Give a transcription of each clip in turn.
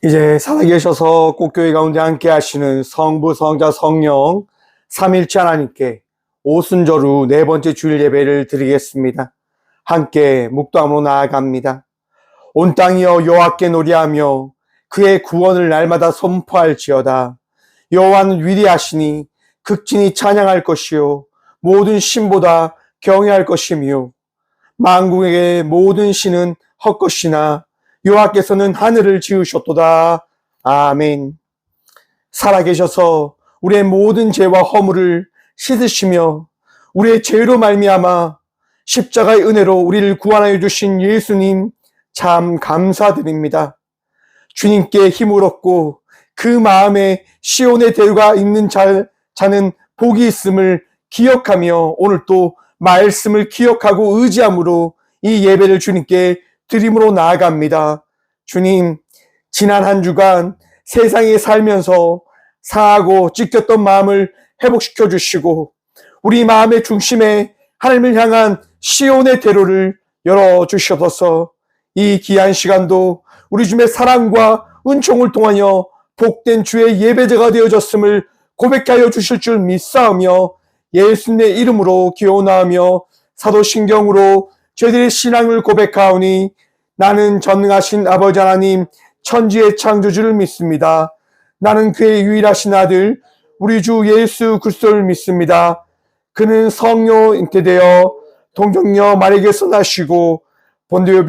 이제 살아계셔서 꽃교회 가운데 함께 하시는 성부, 성자, 성령 삼일체 하나님께 오순절후 네 번째 주일 예배를 드리겠습니다. 함께 묵도함으로 나아갑니다. 온 땅이여 여호와께 노래하며 그의 구원을 날마다 선포할지어다. 여호와는 위대하시니 극진히 찬양할 것이요 모든 신보다 경외할 것이며 만국의 모든 신은 헛것이나 여호와께서는 하늘을 지으셨도다. 아멘. 살아계셔서 우리의 모든 죄와 허물을 씻으시며 우리의 죄로 말미암아 십자가의 은혜로 우리를 구원하여 주신 예수님 참 감사드립니다. 주님께 힘을 얻고 그 마음에 시온의 대로가 있는 자는 복이 있음을 기억하며 오늘 또 말씀을 기억하고 의지함으로 이 예배를 주님께 드림으로 나아갑니다. 주님, 지난 한 주간 세상에 살면서 상하고 찢겼던 마음을 회복시켜 주시고 우리 마음의 중심에 하나님을 향한 시온의 대로를 열어주셔서 이 귀한 시간도 우리 주님의 사랑과 은총을 통하여 복된 주의 예배자가 되어졌음을 고백하여 주실 줄 믿사오며 예수님의 이름으로 기원하며 사도신경으로 저희들의 신앙을 고백하오니 나는 전능하신 아버지 하나님 천지의 창조주를 믿습니다. 나는 그의 유일하신 아들 우리 주 예수 그리스도를 믿습니다. 그는 성령 잉태되어 동정녀 마리아에게서 나시고 본디오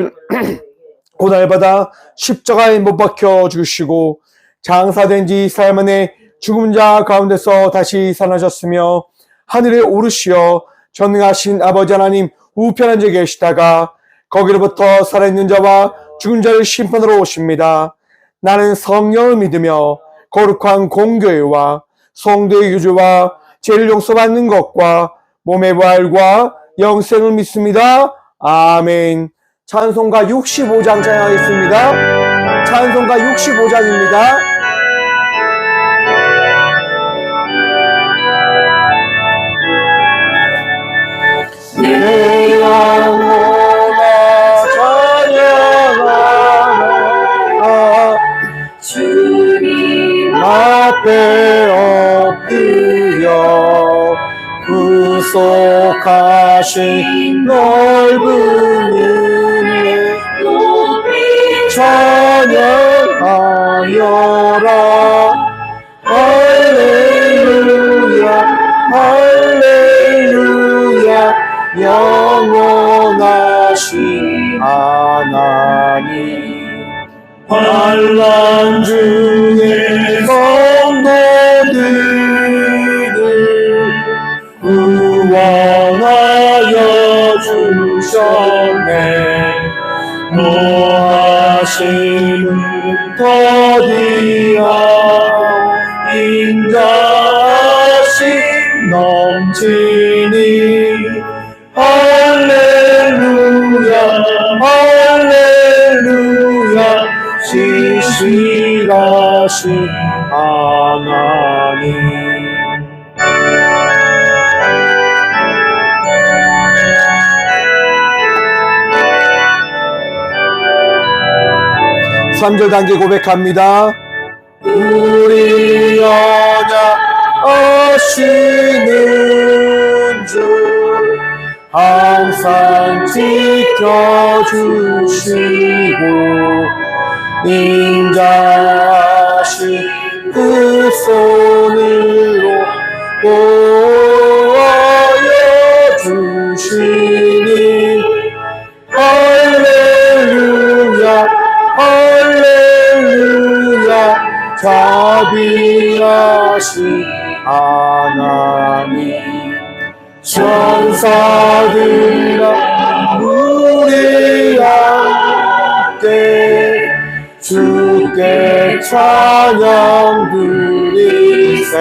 고난받아 십자가에 못 박혀 죽으시고 장사된 지 4일 만에 죽은 자 가운데서 다시 살아나셨으며 하늘에 오르시어 전능하신 아버지 하나님 우편한 데 계시다가 거기로부터 살아있는 자와 죽은 자를 심판하러 오십니다. 나는 성령을 믿으며 거룩한 공교회와 성도의 유죄와 죄를 용서받는 것과 몸의 부활과 영생을 믿습니다. 아멘. 찬송가 65장 찬양하겠습니다. 찬송가 65장입니다. 내 영혼아 찬양하라 주님 앞에 엎드려 구속하신 넓은 은혜 높이 찬양하여라 할렐루야 할렐루야 영원하신 하나님 환난 중에 성도들을 구원하여 주셨네 노하시는 더디하 인자하심 넘치니 할렐루야 할렐루야 신실하신 하나님 3절 단계 고백합니다. 우리 언약 하시는 주 항상 지켜주시고 인자하신 그 손으로 보호하여 주시니 할렐루야 할렐루야 자비하신 하나님 천사들아 우리 함께 주께 찬양 드리세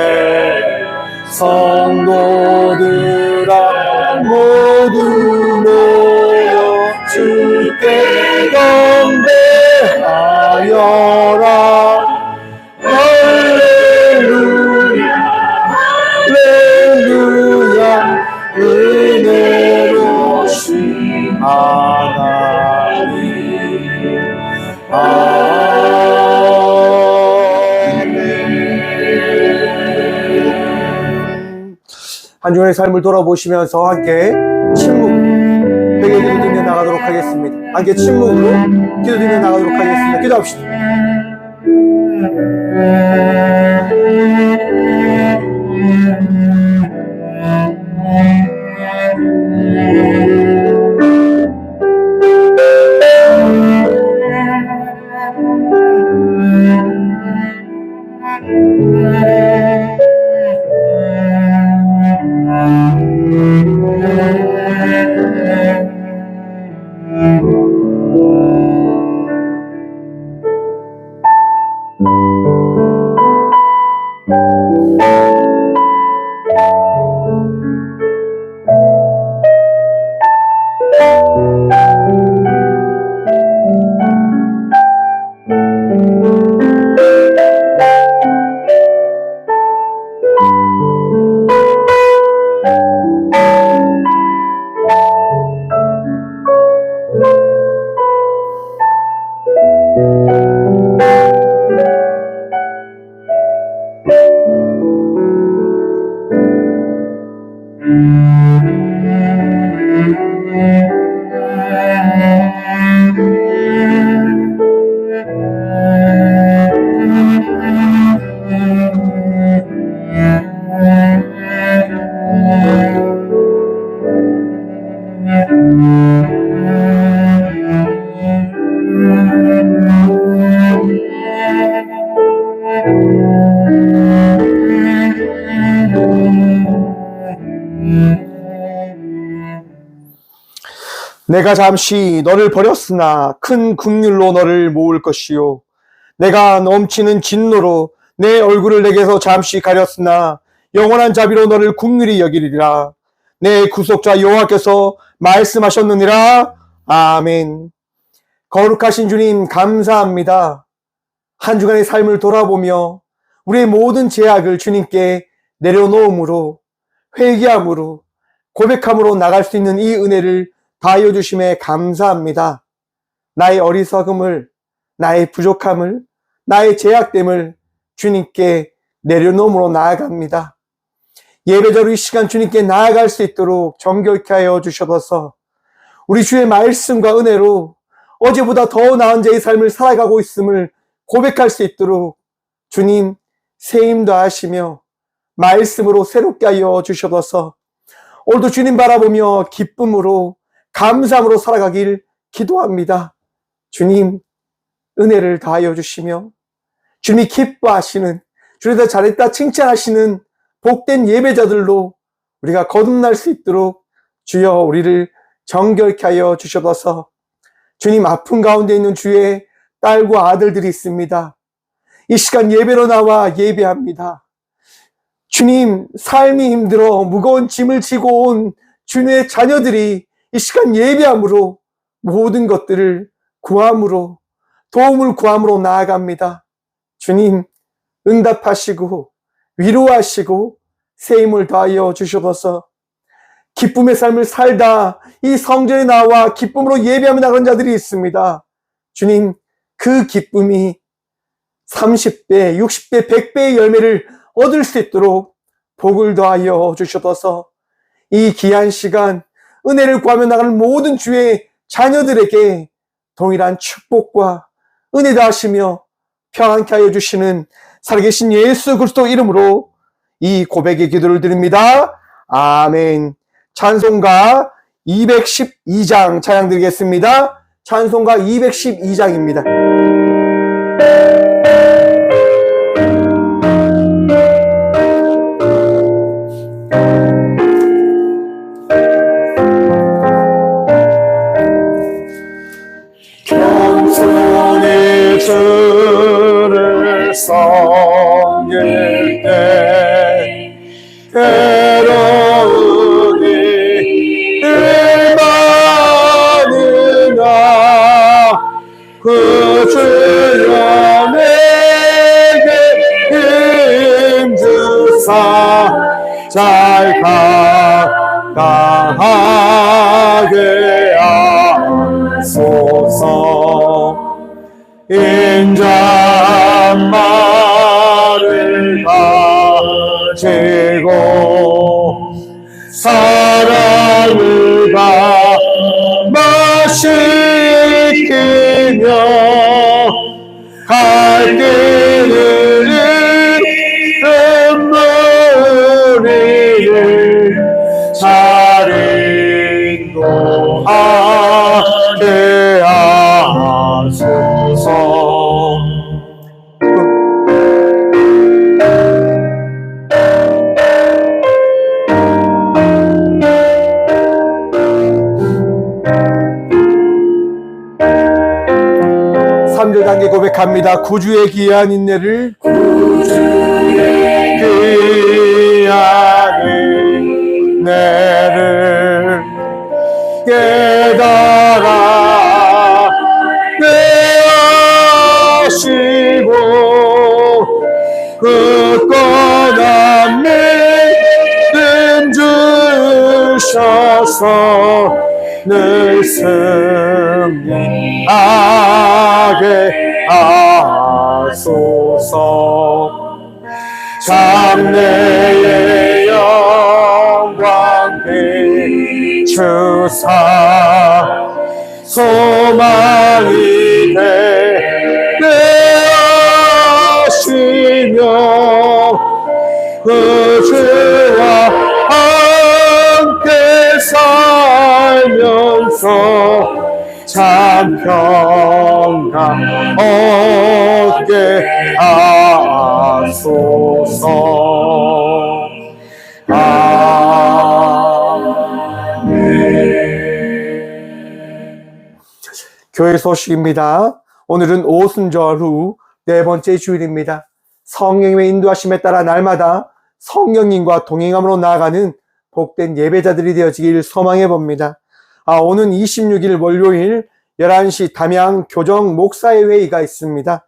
성도들아 모두 모여 주께 경배하여라 할렐루야 할렐루야 은혜로우신 하나님 한 주간의 삶을 돌아보시면서 함께 침묵, 회개 기도드리며 나가도록 하겠습니다. 함께 침묵으로 기도드리며 나가도록 하겠습니다. 기도합시다. 내가 잠시 너를 버렸으나 큰 긍휼로 너를 모을 것이요 내가 넘치는 진노로 내 얼굴을 내게서 잠시 가렸으나 영원한 자비로 너를 긍휼히 여기리라. 내 구속자 여호와께서 말씀하셨느니라. 아멘. 거룩하신 주님 감사합니다. 한 주간의 삶을 돌아보며 우리의 모든 죄악을 주님께 내려놓음으로 회개함으로 고백함으로 나갈 수 있는 이 은혜를 다하여 주심에 감사합니다. 나의 어리석음을, 나의 부족함을, 나의 죄악됨을 주님께 내려놓음으로 나아갑니다. 예배자로 이 시간 주님께 나아갈 수 있도록 정결케 하여 주셔서 우리 주의 말씀과 은혜로 어제보다 더 나은 자의 삶을 살아가고 있음을 고백할 수 있도록 주님 세임도 하시며 말씀으로 새롭게 하여 주셔서 오늘도 주님 바라보며 기쁨으로 감사함으로 살아가길 기도합니다. 주님 은혜를 다하여 주시며 주님이 기뻐하시는, 주님이 잘했다 칭찬하시는 복된 예배자들로 우리가 거듭날 수 있도록 주여 우리를 정결케 하여 주셔서 주님 아픈 가운데 있는 주의 딸과 아들들이 있습니다. 이 시간 예배로 나와 예배합니다. 주님 삶이 힘들어 무거운 짐을 지고 온 주님의 자녀들이 이 시간 예배함으로 모든 것들을 구함으로 도움을 구함으로 나아갑니다. 주님 응답하시고 위로하시고 세임을 다하여 주셔서 기쁨의 삶을 살다 이 성전에 나와 기쁨으로 예배하며 나가는 자들이 있습니다. 주님 그 기쁨이 30배, 60배, 100배의 열매를 얻을 수 있도록 복을 더하여 주셔서 이 귀한 시간 은혜를 구하며 나가는 모든 주의 자녀들에게 동일한 축복과 은혜 더하시며 평안케 하여 주시는 살아계신 예수 그리스도 이름으로 이 고백의 기도를 드립니다. 아멘. 찬송가 212장 찬양 드리겠습니다. 찬송가 212장입니다. 겸손히 주를 섬길 때 괴로운 일을 많으나 그 주여 내게 힘주사 잘 가게 하소서. 인자말을 가지고 흘리는 눈물을 잘 인도하게 하소서. 삼 절 단계 고백합니다. 구주의 귀한 인내를 귀한 은혜를 깨달아 내하시고 굳건한 믿음 주셔서 늘 승리하게 하소서. 장래의 영광 비추사 소망이 되시며 그 주와 함께 살면서 참 평강 얻게 하소서. 아멘. 교회 소식입니다. 오늘은 오순절 후 네 번째 주일입니다. 성령님의 인도하심에 따라 날마다 성령님과 동행함으로 나아가는 복된 예배자들이 되어지길 소망해 봅니다. 오는 26일 월요일 11시 담양 교정 목사회 회의가 있습니다.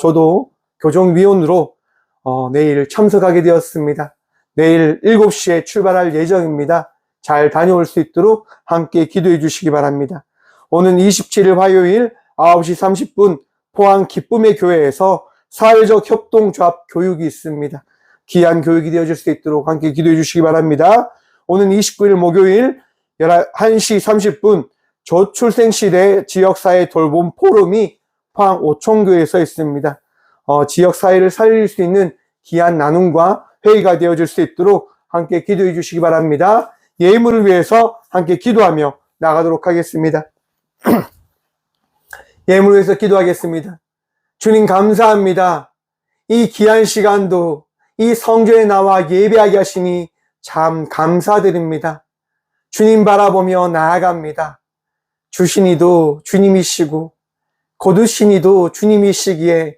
저도 교정위원으로 내일 참석하게 되었습니다. 내일 7시에 출발할 예정입니다. 잘 다녀올 수 있도록 함께 기도해 주시기 바랍니다. 오는 27일 화요일 9시 30분 포항 기쁨의 교회에서 사회적 협동조합 교육이 있습니다. 귀한 교육이 되어질 수 있도록 함께 기도해 주시기 바랍니다. 오는 29일 목요일 1시 30분 저출생시대 지역사회 돌봄 포럼이 포항 오총교회에서 있습니다. 지역사회를 살릴 수 있는 귀한 나눔과 회의가 되어질 수 있도록 함께 기도해 주시기 바랍니다. 예물을 위해서 함께 기도하며 나가도록 하겠습니다. 예물을 위해서 기도하겠습니다. 주님 감사합니다. 이 귀한 시간도 이 성전에 나와 예배하게 하시니 참 감사드립니다. 주님 바라보며 나아갑니다. 주신이도 주님이시고 거두신이도 주님이시기에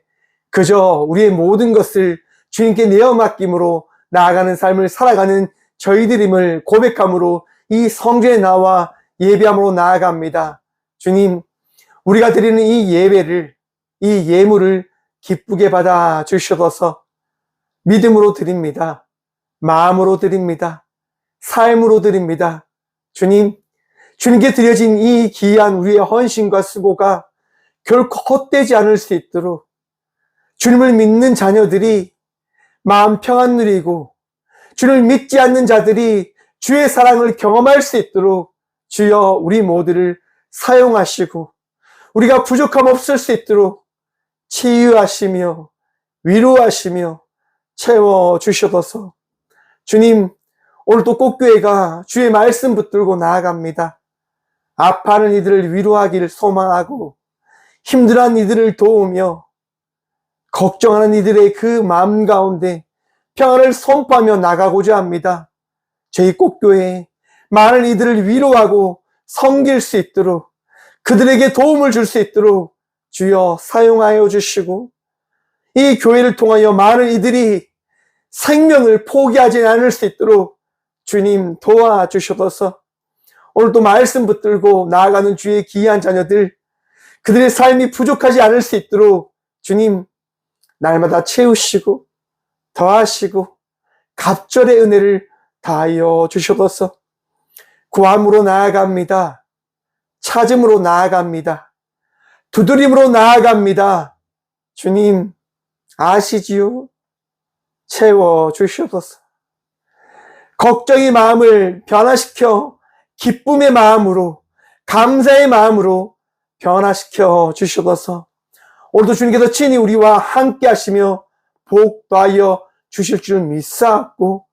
그저 우리의 모든 것을 주님께 내어 맡김으로 나아가는 삶을 살아가는 저희들임을 고백함으로 이 성전에 나와 예배함으로 나아갑니다. 주님, 우리가 드리는 이 예배를, 이 예물을 기쁘게 받아 주셔서 믿음으로 드립니다. 마음으로 드립니다. 삶으로 드립니다. 주님, 주님께 드려진 이 귀한 우리의 헌신과 수고가 결코 헛되지 않을 수 있도록 주님을 믿는 자녀들이 마음 평안 누리고 주를 믿지 않는 자들이 주의 사랑을 경험할 수 있도록 주여 우리 모두를 사용하시고 우리가 부족함 없을 수 있도록 치유하시며 위로하시며 채워주셔서 주님, 오늘도 꽃교회가 주의 말씀 붙들고 나아갑니다. 아파하는 이들을 위로하기를 소망하고 힘들어하는 이들을 도우며 걱정하는 이들의 그 마음 가운데 평안을 선포하며 나가고자 합니다. 저희 꽃교회에 많은 이들을 위로하고 섬길 수 있도록 그들에게 도움을 줄 수 있도록 주여 사용하여 주시고 이 교회를 통하여 많은 이들이 생명을 포기하지 않을 수 있도록 주님 도와주셔서 오늘도 말씀 붙들고 나아가는 주의 귀한 자녀들 그들의 삶이 부족하지 않을 수 있도록 주님 날마다 채우시고 더하시고 갑절의 은혜를 다하여 주셔서 구함으로 나아갑니다. 찾음으로 나아갑니다. 두드림으로 나아갑니다. 주님 아시지요? 채워주셔서 걱정의 마음을 변화시켜 기쁨의 마음으로 감사의 마음으로 변화시켜 주셔서 오늘도 주님께서 친히 우리와 함께 하시며 복 더하여 주실 줄 믿사옵고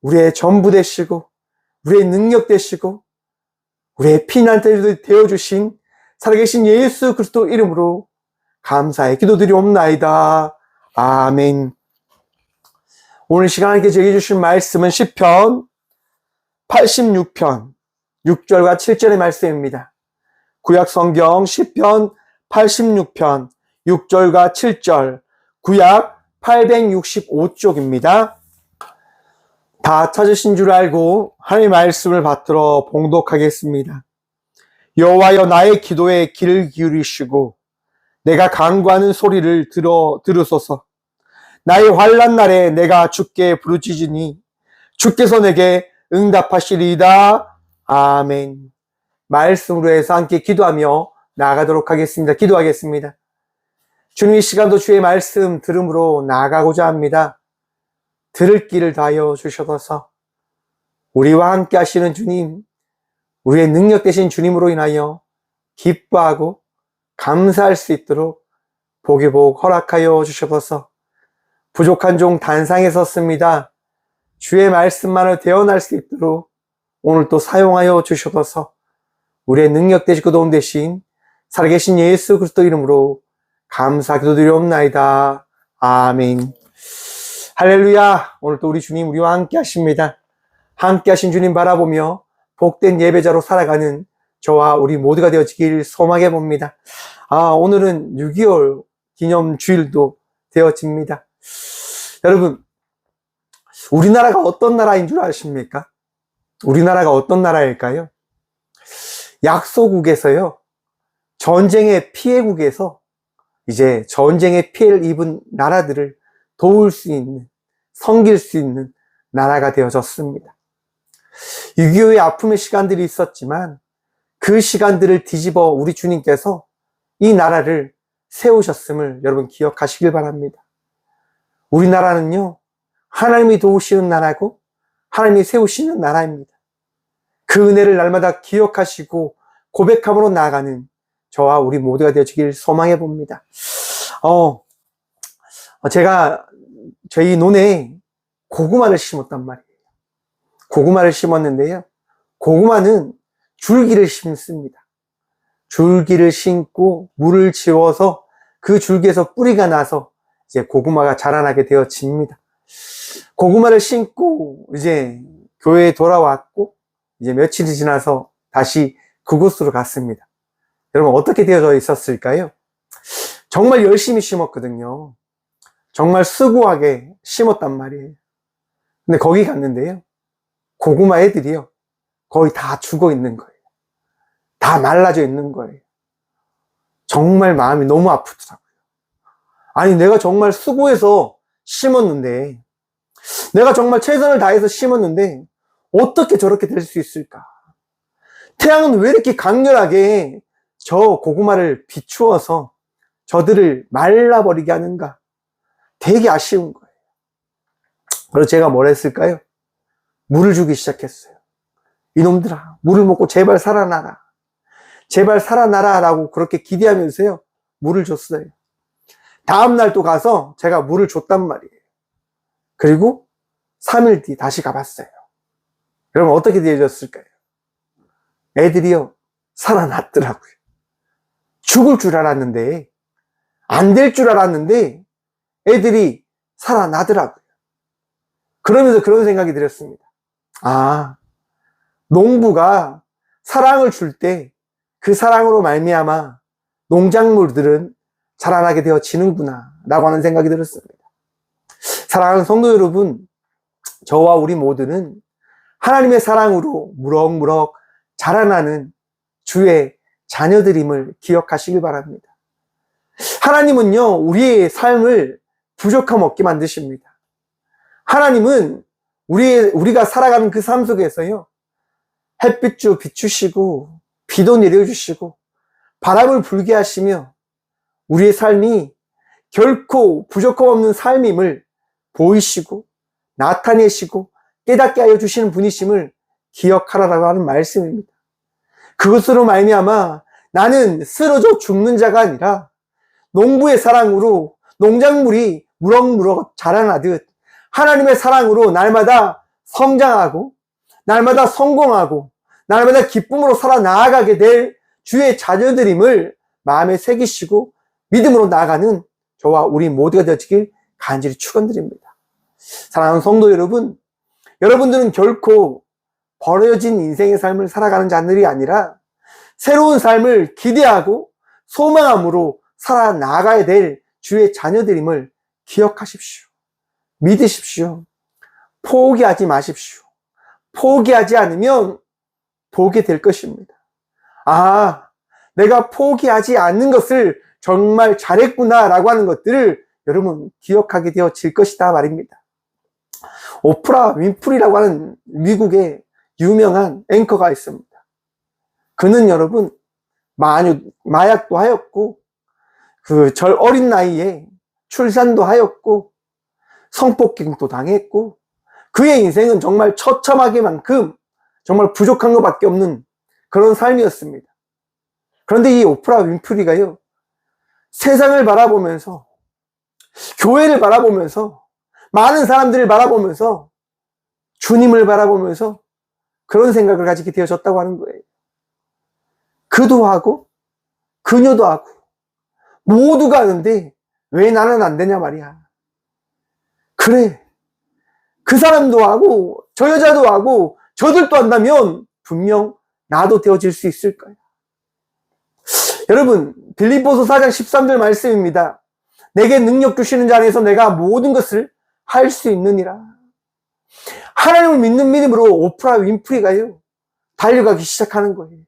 우리의 전부 되시고 우리의 능력 되시고 우리의 피난처가 되어주신 살아계신 예수 그리스도 이름으로 감사의 기도드리옵나이다. 아멘. 오늘 시간 함께 제게 주신 말씀은 시편 86편 6절과 7절의 말씀입니다. 구약 성경 시편 86편 6절과 7절, 구약 865쪽입니다. 다 찾으신 줄 알고 하나님의 말씀을 받들어 봉독하겠습니다. 여호와여 나의 기도에 귀를 기울이시고 내가 간구하는 소리를 들으소서. 나의 환난 날에 내가 주께 부르짖으니 주께서 내게 응답하시리이다. 아멘. 말씀으로 해서 함께 기도하며 나아가도록 하겠습니다. 기도하겠습니다. 주님, 이 시간도 주의 말씀 들음으로 나아가고자 합니다. 들을 길을 다하여 주셔서 우리와 함께 하시는 주님, 우리의 능력 되신 주님으로 인하여 기뻐하고 감사할 수 있도록 복의 복 허락하여 주셔서 부족한 종 단상에 섰습니다. 주의 말씀만을 대언할 수 있도록 오늘 또 사용하여 주셔서 우리의 능력 되시고 도움 되신 살아계신 예수 그리스도 이름으로 감사 기도드리옵나이다. 아멘. 할렐루야. 오늘 또 우리 주님 우리와 함께 하십니다. 함께 하신 주님 바라보며 복된 예배자로 살아가는 저와 우리 모두가 되어지길 소망해 봅니다. 오늘은 6.25 기념 주일도 되어집니다. 여러분, 우리나라가 어떤 나라인 줄 아십니까? 우리나라가 어떤 나라일까요? 약소국에서요, 전쟁의 피해국에서 이제 전쟁의 피해를 입은 나라들을 도울 수 있는, 섬길 수 있는 나라가 되어졌습니다. 6.25의 아픔의 시간들이 있었지만 그 시간들을 뒤집어 우리 주님께서 이 나라를 세우셨음을 여러분 기억하시길 바랍니다. 우리나라는요, 하나님이 도우시는 나라고 하나님이 세우시는 나라입니다. 그 은혜를 날마다 기억하시고 고백함으로 나아가는 저와 우리 모두가 되어지길 소망해 봅니다. 제가 저희 논에 고구마를 심었단 말이에요. 고구마를 심었는데요, 고구마는 줄기를 심습니다. 줄기를 심고 물을 지워서 그 줄기에서 뿌리가 나서 이제 고구마가 자라나게 되어집니다. 고구마를 심고 이제 교회에 돌아왔고 이제 며칠이 지나서 다시 그곳으로 갔습니다. 여러분, 어떻게 되어져 있었을까요? 정말 열심히 심었거든요. 정말 수고하게 심었단 말이에요. 근데 거기 갔는데요, 고구마 애들이요, 거의 다 죽어 있는 거예요. 다 말라져 있는 거예요. 정말 마음이 너무 아프더라고요. 아니, 내가 정말 수고해서 심었는데, 내가 정말 최선을 다해서 심었는데 어떻게 저렇게 될 수 있을까? 태양은 왜 이렇게 강렬하게 저 고구마를 비추어서 저들을 말라버리게 하는가? 되게 아쉬운 거예요. 그래서 제가 뭘 했을까요? 물을 주기 시작했어요. 이놈들아, 물을 먹고 제발 살아나라. 제발 살아나라 라고 그렇게 기대하면서요, 물을 줬어요. 다음날 또 가서 제가 물을 줬단 말이에요. 그리고 3일 뒤 다시 가봤어요. 여러분, 어떻게 되어졌을까요? 애들이요, 살아났더라고요. 죽을 줄 알았는데, 안 될 줄 알았는데 애들이 살아나더라고요. 그러면서 그런 생각이 들었습니다. 농부가 사랑을 줄 때 그 사랑으로 말미암아 농작물들은 자라나게 되어지는구나 라고 하는 생각이 들었습니다. 사랑하는 성도 여러분, 저와 우리 모두는 하나님의 사랑으로 무럭무럭 자라나는 주의 자녀들임을 기억하시길 바랍니다. 하나님은요, 우리의 삶을 부족함 없게 만드십니다. 하나님은 우리가 살아가는 그 삶 속에서요, 햇빛도 비추시고 비도 내려주시고 바람을 불게 하시며 우리의 삶이 결코 부족함 없는 삶임을 보이시고 나타내시고 깨닫게 하여 주시는 분이심을 기억하라라고 하는 말씀입니다. 그것으로 말미암아 나는 쓰러져 죽는 자가 아니라 농부의 사랑으로 농작물이 무럭무럭 자라나듯 하나님의 사랑으로 날마다 성장하고 날마다 성공하고 날마다 기쁨으로 살아나가게 될 주의 자녀들임을 마음에 새기시고 믿음으로 나아가는 저와 우리 모두가 되어지길 간절히 축원드립니다. 사랑하는 성도 여러분, 여러분들은 결코 버려진 인생의 삶을 살아가는 자들이 아니라 새로운 삶을 기대하고 소망함으로 살아나가야 될 주의 자녀들임을 기억하십시오. 믿으십시오. 포기하지 마십시오. 포기하지 않으면 보게 될 것입니다. 아, 내가 포기하지 않는 것을 정말 잘했구나 라고 하는 것들을 여러분 기억하게 되어질 것이다 말입니다. 오프라 윈프리라고 하는 미국의 유명한 앵커가 있습니다. 그는 여러분 마약도 하였고 어린 나이에 출산도 하였고 성폭행도 당했고 그의 인생은 정말 처참하게만큼 정말 부족한 것밖에 없는 그런 삶이었습니다. 그런데 이 오프라 윈프리가요, 세상을 바라보면서 교회를 바라보면서 많은 사람들을 바라보면서 주님을 바라보면서 그런 생각을 가지게 되어졌다고 하는 거예요. 그도 하고 그녀도 하고 모두가 하는데 왜 나는 안 되냐 말이야. 그래, 그 사람도 하고 저 여자도 하고 저들도 한다면 분명 나도 되어질 수 있을 거야. 여러분, 빌립보서 4장 13절 말씀입니다. 내게 능력 주시는 자 안에서 내가 모든 것을 할 수 있느니라. 하나님을 믿는 믿음으로 오프라 윈프리가요, 달려가기 시작하는 거예요.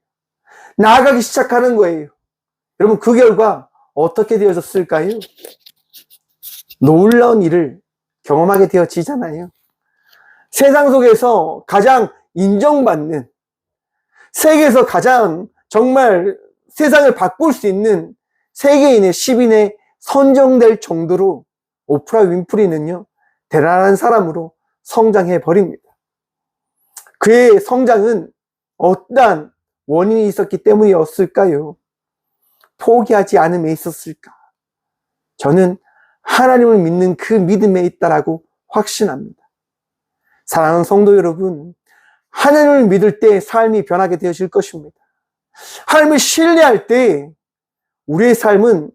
나아가기 시작하는 거예요. 여러분, 그 결과 어떻게 되어졌을까요? 놀라운 일을 경험하게 되어지잖아요. 세상 속에서 가장 인정받는, 세계에서 가장 정말 세상을 바꿀 수 있는 세계인의 10인에 선정될 정도로 오프라 윈프리는요, 대단한 사람으로 성장해 버립니다. 그의 성장은 어떠한 원인이 있었기 때문이었을까요? 포기하지 않음에 있었을까? 저는 하나님을 믿는 그 믿음에 있다라고 확신합니다. 사랑하는 성도 여러분, 하나님을 믿을 때 삶이 변하게 되어질 것입니다. 하나님을 신뢰할 때 우리의 삶은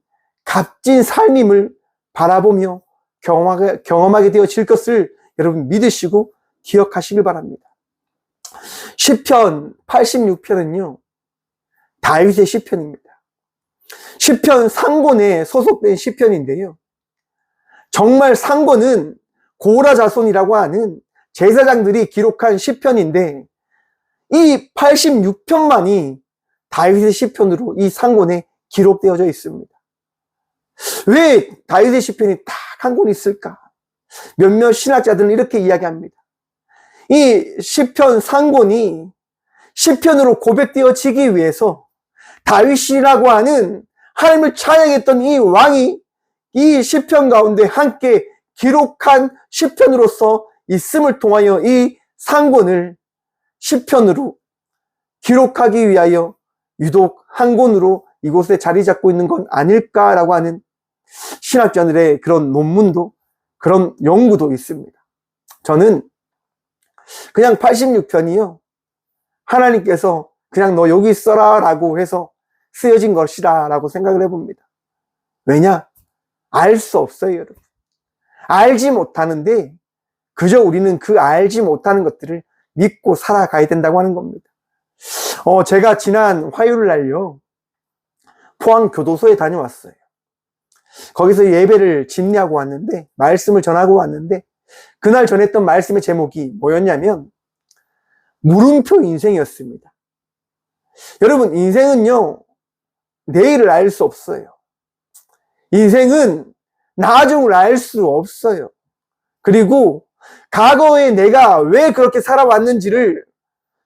값진 삶임을 바라보며 경험하게 되어질 것을 여러분 믿으시고 기억하시길 바랍니다. 시편 86편은요, 다윗의 시편입니다. 시편 상권에 소속된 시편인데요, 정말 상권은 고라 자손이라고 하는 제사장들이 기록한 시편인데 이 86편만이 다윗의 시편으로 이 상권에 기록되어져 있습니다. 왜 다윗의 시편이 딱 한 권 있을까? 몇몇 신학자들은 이렇게 이야기합니다. 이 시편 상권이 시편으로 고백되어지기 위해서 다윗이라고 하는 하나님을 찬양했던 이 왕이 이 시편 가운데 함께 기록한 시편으로서 있음을 통하여 이 상권을 시편으로 기록하기 위하여 유독 한 권으로 이곳에 자리 잡고 있는 건 아닐까라고 하는 신학자들의 그런 논문도, 그런 연구도 있습니다. 저는 그냥 86편이요, 하나님께서 그냥 너 여기 있어라 라고 해서 쓰여진 것이다 라고 생각을 해봅니다. 왜냐? 알 수 없어요, 여러분. 알지 못하는데 그저 우리는 그 알지 못하는 것들을 믿고 살아가야 된다고 하는 겁니다. 제가 지난 화요일 날요, 포항 교도소에 다녀왔어요. 거기서 예배를 집례하고 왔는데, 말씀을 전하고 왔는데, 그날 전했던 말씀의 제목이 뭐였냐면 물음표 인생이었습니다. 여러분, 인생은요, 내일을 알 수 없어요. 인생은 나중을 알 수 없어요. 그리고 과거에 내가 왜 그렇게 살아왔는지를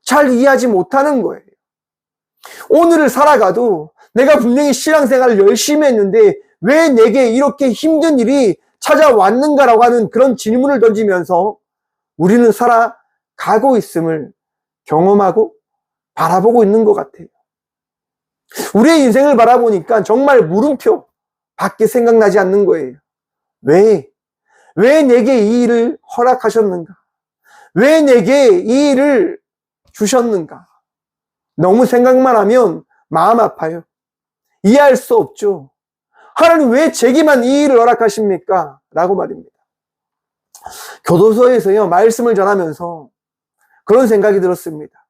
잘 이해하지 못하는 거예요. 오늘을 살아가도 내가 분명히 신앙생활을 열심히 했는데 왜 내게 이렇게 힘든 일이 찾아왔는가라고 하는 그런 질문을 던지면서 우리는 살아가고 있음을 경험하고 바라보고 있는 것 같아요. 우리의 인생을 바라보니까 정말 물음표, 밖에 생각나지 않는 거예요. 왜? 왜 내게 이 일을 허락하셨는가? 왜 내게 이 일을 주셨는가? 너무 생각만 하면 마음 아파요. 이해할 수 없죠. 하나님 왜 제게만 이 일을 허락하십니까? 라고 말입니다. 교도소에서요, 말씀을 전하면서 그런 생각이 들었습니다.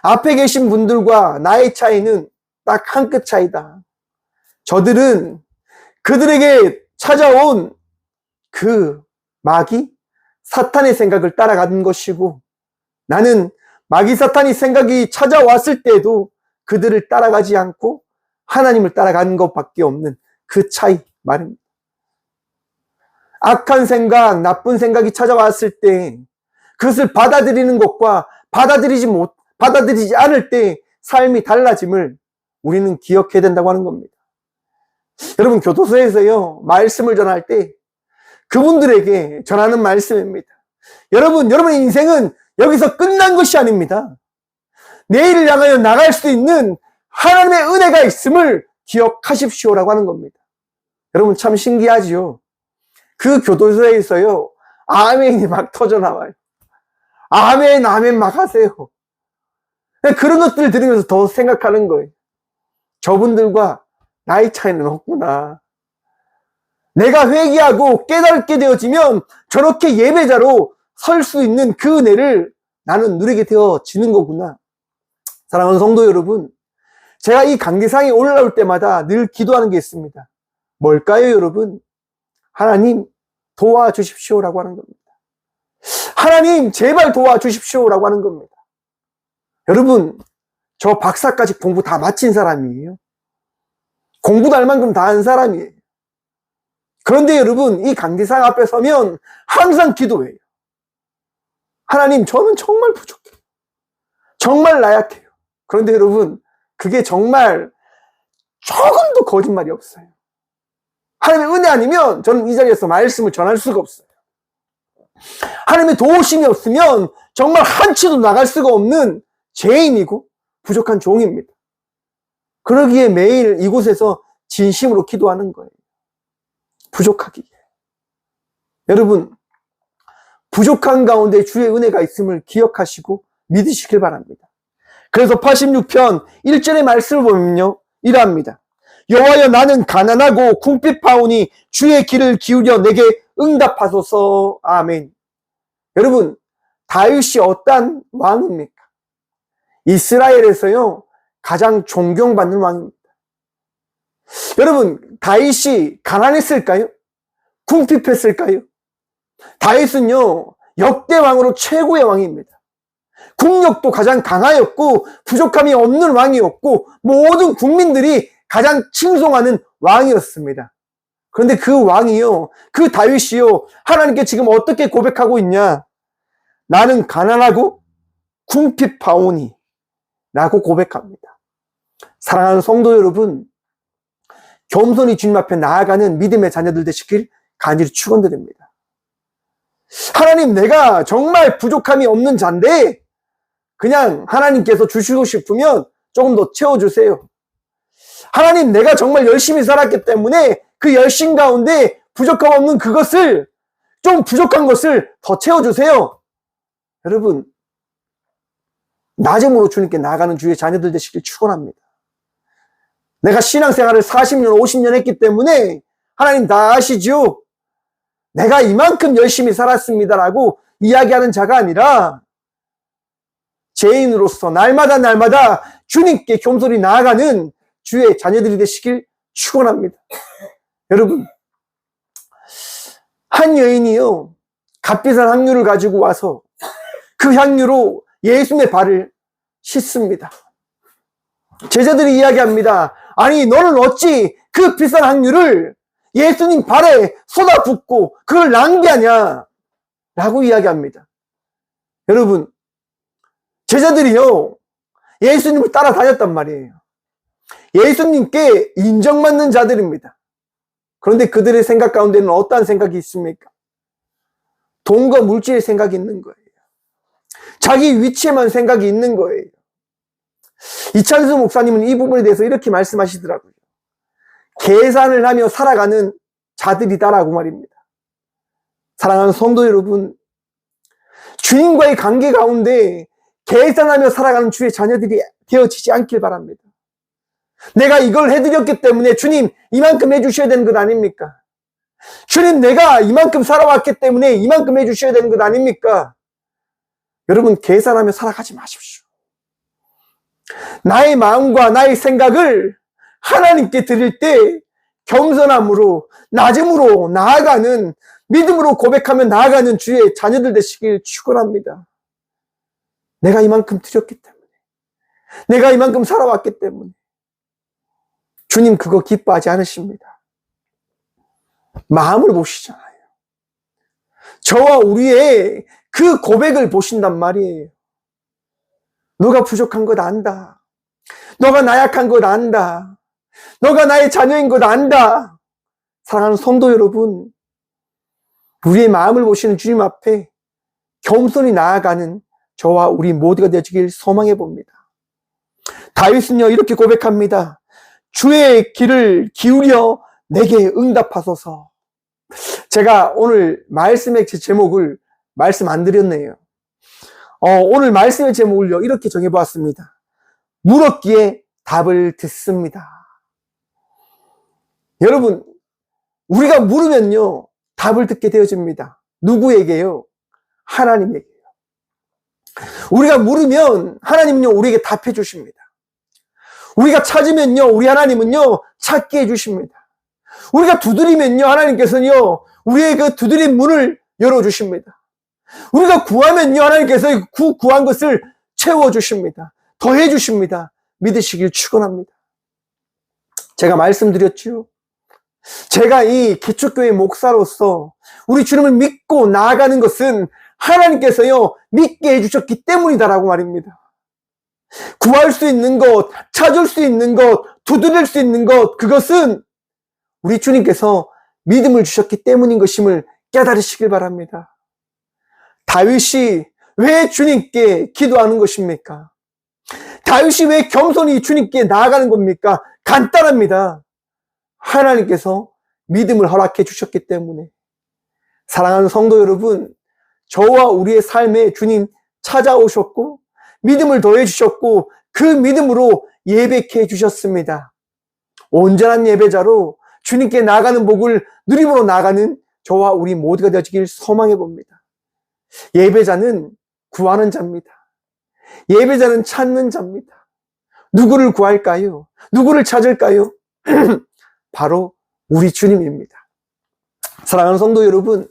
앞에 계신 분들과 나의 차이는 딱 한 끗 차이다. 저들은 그들에게 찾아온 그 마귀, 사탄의 생각을 따라가는 것이고, 나는 마귀 사탄이 생각이 찾아왔을 때도 그들을 따라가지 않고 하나님을 따라가는 것밖에 없는 그 차이 말입니다. 악한 생각, 나쁜 생각이 찾아왔을 때 그것을 받아들이는 것과 받아들이지 않을 때 삶이 달라짐을 우리는 기억해야 된다고 하는 겁니다. 여러분, 교도소에서요, 말씀을 전할 때 그분들에게 전하는 말씀입니다. 여러분의 인생은 여기서 끝난 것이 아닙니다. 내일을 향하여 나갈 수 있는 하나님의 은혜가 있음을 기억하십시오라고 하는 겁니다. 여러분, 참 신기하지요. 그 교도소에서요, 아멘이 막 터져 나와요. 아멘, 아멘 막 하세요. 그런 것들을 들으면서 더 생각하는 거예요. 저분들과 나이 차이는 없구나. 내가 회개하고 깨닫게 되어지면 저렇게 예배자로 설 수 있는 그 은혜를 나는 누리게 되어지는 거구나. 사랑하는 성도 여러분, 제가 이 강대상에 올라올 때마다 늘 기도하는 게 있습니다. 뭘까요, 여러분? 하나님 도와주십시오라고 하는 겁니다. 하나님 제발 도와주십시오라고 하는 겁니다. 여러분, 저 박사까지 공부 다 마친 사람이에요. 공부도 할 만큼 다 한 사람이에요. 그런데 여러분, 이 강대상 앞에 서면 항상 기도해요. 하나님, 저는 정말 부족해요. 정말 나약해요. 그런데 여러분, 그게 정말 조금도 거짓말이 없어요. 하나님의 은혜 아니면 저는 이 자리에서 말씀을 전할 수가 없어요. 하나님의 도우심이 없으면 정말 한치도 나갈 수가 없는 죄인이고 부족한 종입니다. 그러기에 매일 이곳에서 진심으로 기도하는 거예요. 부족하기에. 여러분, 부족한 가운데 주의 은혜가 있음을 기억하시고 믿으시길 바랍니다. 그래서 86편 1절의 말씀을 보면요, 이러합니다. 여호와여, 나는 가난하고 궁핍하오니 주의 귀를 기울여 내게 응답하소서. 아멘. 여러분, 다윗이 어떤 왕입니까? 이스라엘에서요, 가장 존경받는 왕입니다. 여러분, 다윗이 가난했을까요? 궁핍했을까요? 다윗은요, 역대 왕으로 최고의 왕입니다. 국력도 가장 강하였고 부족함이 없는 왕이었고 모든 국민들이 가장 칭송하는 왕이었습니다. 그런데 그 왕이요, 그 다윗이요, 하나님께 지금 어떻게 고백하고 있냐? 나는 가난하고 궁핍하오니 라고 고백합니다. 사랑하는 성도 여러분, 겸손히 주님 앞에 나아가는 믿음의 자녀들 되시길 간절히 축원드립니다. 하나님, 내가 정말 부족함이 없는 자인데 그냥 하나님께서 주시고 싶으면 조금 더 채워주세요. 하나님, 내가 정말 열심히 살았기 때문에 그 열심 가운데 부족함 없는 그것을, 좀 부족한 것을 더 채워주세요. 여러분, 낮음으로 주님께 나아가는 주의 자녀들 되시길 축원합니다. 내가 신앙생활을 40년, 50년 했기 때문에 하나님 다 아시죠? 내가 이만큼 열심히 살았습니다라고 이야기하는 자가 아니라 죄인으로서 날마다 주님께 겸손히 나아가는 주의 자녀들이 되시길 축원합니다. 여러분, 한 여인이요, 값비싼 향유를 가지고 와서 그 향유로 예수님의 발을 씻습니다. 제자들이 이야기합니다. 아니, 너는 어찌 그 비싼 향유를 예수님 발에 쏟아붓고 그걸 낭비하냐? 라고 이야기합니다. 여러분, 제자들이요, 예수님을 따라다녔단 말이에요. 예수님께 인정받는 자들입니다. 그런데 그들의 생각 가운데는 어떠한 생각이 있습니까? 돈과 물질의 생각이 있는 거예요. 자기 위치에만 생각이 있는 거예요. 이찬수 목사님은 이 부분에 대해서 이렇게 말씀하시더라고요. 계산을 하며 살아가는 자들이다라고 말입니다. 사랑하는 성도 여러분, 주님과의 관계 가운데 계산하며 살아가는 주의 자녀들이 되어지지 않길 바랍니다. 내가 이걸 해드렸기 때문에 주님 이만큼 해주셔야 되는 것 아닙니까? 주님 내가 이만큼 살아왔기 때문에 이만큼 해주셔야 되는 것 아닙니까? 여러분 계산하며 살아가지 마십시오. 나의 마음과 나의 생각을 하나님께 드릴 때 겸손함으로 낮음으로 나아가는 믿음으로 고백하며 나아가는 주의 자녀들 되시길 축원합니다. 내가 이만큼 드렸기 때문에 내가 이만큼 살아왔기 때문에 주님 그거 기뻐하지 않으십니다. 마음을 보시잖아요. 저와 우리의 그 고백을 보신단 말이에요. 너가 부족한 것 안다. 너가 나약한 것 안다. 너가 나의 자녀인 것 안다. 사랑하는 성도 여러분, 우리의 마음을 보시는 주님 앞에 겸손히 나아가는 저와 우리 모두가 되어지길 소망해 봅니다. 다윗은요 이렇게 고백합니다. 주의 귀를 기울여 내게 응답하소서. 제가 오늘 말씀의 제목을 말씀 안 드렸네요. 오늘 말씀의 제목을요 이렇게 정해보았습니다. 물었기에 답을 듣습니다. 여러분, 우리가 물으면요 답을 듣게 되어집니다. 누구에게요? 하나님에게요. 우리가 물으면 하나님은요 우리에게 답해 주십니다. 우리가 찾으면요 우리 하나님은요 찾게 해주십니다. 우리가 두드리면요 하나님께서는요 우리의 그 두드린 문을 열어주십니다. 우리가 구하면요 하나님께서 구한 것을 채워주십니다. 더해주십니다. 믿으시길 축원합니다. 제가 말씀드렸지요. 제가 이 개척교회 목사로서 우리 주님을 믿고 나아가는 것은 하나님께서요 믿게 해주셨기 때문이다라고 말입니다. 구할 수 있는 것, 찾을 수 있는 것, 두드릴 수 있는 것, 그것은 우리 주님께서 믿음을 주셨기 때문인 것임을 깨달으시길 바랍니다. 다윗이 왜 주님께 기도하는 것입니까? 다윗이 왜 겸손히 주님께 나아가는 겁니까? 간단합니다. 하나님께서 믿음을 허락해 주셨기 때문에. 사랑하는 성도 여러분, 저와 우리의 삶에 주님 찾아오셨고 믿음을 더해 주셨고 그 믿음으로 예배케 주셨습니다. 온전한 예배자로 주님께 나아가는 복을 누림으로 나아가는 저와 우리 모두가 되어지길 소망해 봅니다. 예배자는 구하는 자입니다. 예배자는 찾는 자입니다. 누구를 구할까요? 누구를 찾을까요? 바로 우리 주님입니다. 사랑하는 성도 여러분,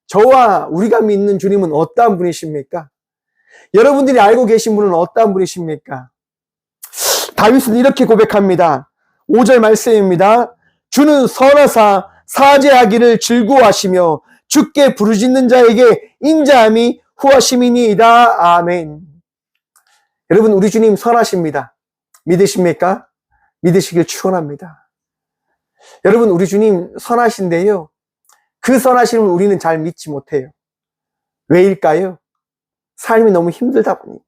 저와 우리가 믿는 주님은 어떠한 분이십니까? 여러분들이 알고 계신 분은 어떠한 분이십니까? 다윗은 이렇게 고백합니다. 5절 말씀입니다. 주는 선하사 사죄하기를 즐거워하시며 주께 부르짖는 자에게 인자함이 후하심이니이다. 아멘. 여러분 우리 주님 선하십니다. 믿으십니까? 믿으시길 축원합니다. 여러분 우리 주님 선하신데요. 그 선하심을 우리는 잘 믿지 못해요. 왜일까요? 삶이 너무 힘들다 보니까.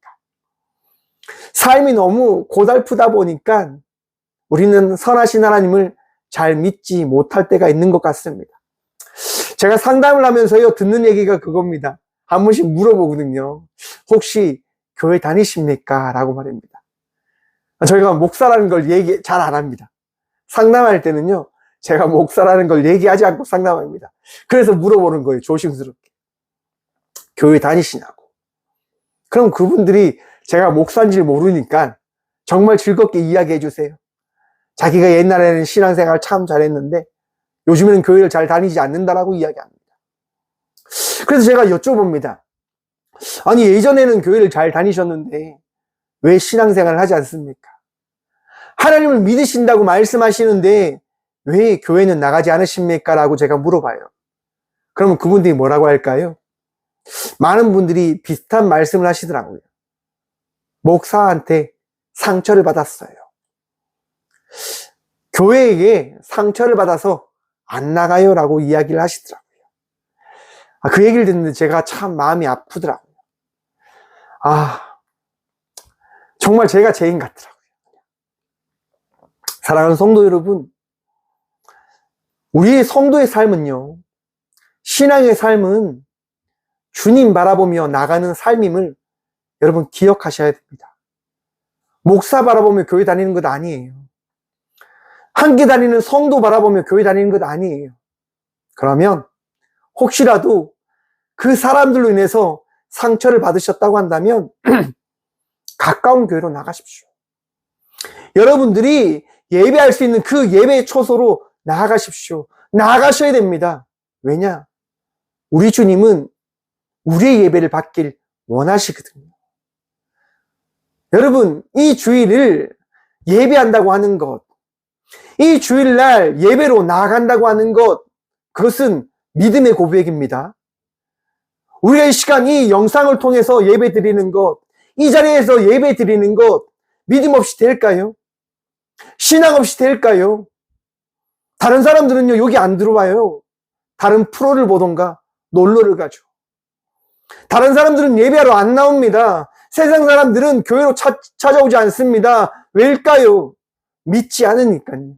삶이 너무 고달프다 보니까 우리는 선하신 하나님을 잘 믿지 못할 때가 있는 것 같습니다. 제가 상담을 하면서요 듣는 얘기가 그겁니다. 한 번씩 물어보거든요. 혹시 교회 다니십니까? 라고 말입니다. 저희가 목사라는 걸 얘기 잘 안 합니다. 상담할 때는요 제가 목사라는 걸 얘기하지 않고 상담합니다. 그래서 물어보는 거예요. 조심스럽게. 교회 다니시냐고. 그럼 그분들이 제가 목사인지 모르니까 정말 즐겁게 이야기해 주세요. 자기가 옛날에는 신앙생활 참 잘했는데 요즘에는 교회를 잘 다니지 않는다라고 이야기합니다. 그래서 제가 여쭤봅니다. 아니 예전에는 교회를 잘 다니셨는데 왜 신앙생활을 하지 않습니까? 하나님을 믿으신다고 말씀하시는데 왜 교회는 나가지 않으십니까? 라고 제가 물어봐요. 그러면 그분들이 뭐라고 할까요? 많은 분들이 비슷한 말씀을 하시더라고요. 목사한테 상처를 받았어요. 교회에게 상처를 받아서 안 나가요 라고 이야기를 하시더라고요. 그 얘기를 듣는데 제가 참 마음이 아프더라고요. 정말 제가 죄인 같더라고요. 사랑하는 성도 여러분, 우리의 성도의 삶은요, 신앙의 삶은 주님 바라보며 나가는 삶임을 여러분 기억하셔야 됩니다. 목사 바라보며 교회 다니는 것 아니에요. 함께 다니는 성도 바라보며 교회 다니는 것 아니에요. 그러면 혹시라도 그 사람들로 인해서 상처를 받으셨다고 한다면 가까운 교회로 나가십시오. 여러분들이 예배할 수 있는 그 예배의 초소로 나아가십시오. 나아가셔야 됩니다. 왜냐? 우리 주님은 우리의 예배를 받길 원하시거든요. 여러분, 이 주일을 예배한다고 하는 것, 이 주일날 예배로 나아간다고 하는 것, 그것은 믿음의 고백입니다. 우리가 이 시간 이 영상을 통해서 예배 드리는 것, 이 자리에서 예배 드리는 것, 믿음 없이 될까요? 신앙 없이 될까요? 다른 사람들은요, 여기 안 들어와요. 다른 프로를 보던가 놀러를 가죠. 다른 사람들은 예배하러 안 나옵니다. 세상 사람들은 교회로 찾아오지 않습니다. 왜일까요? 믿지 않으니까요.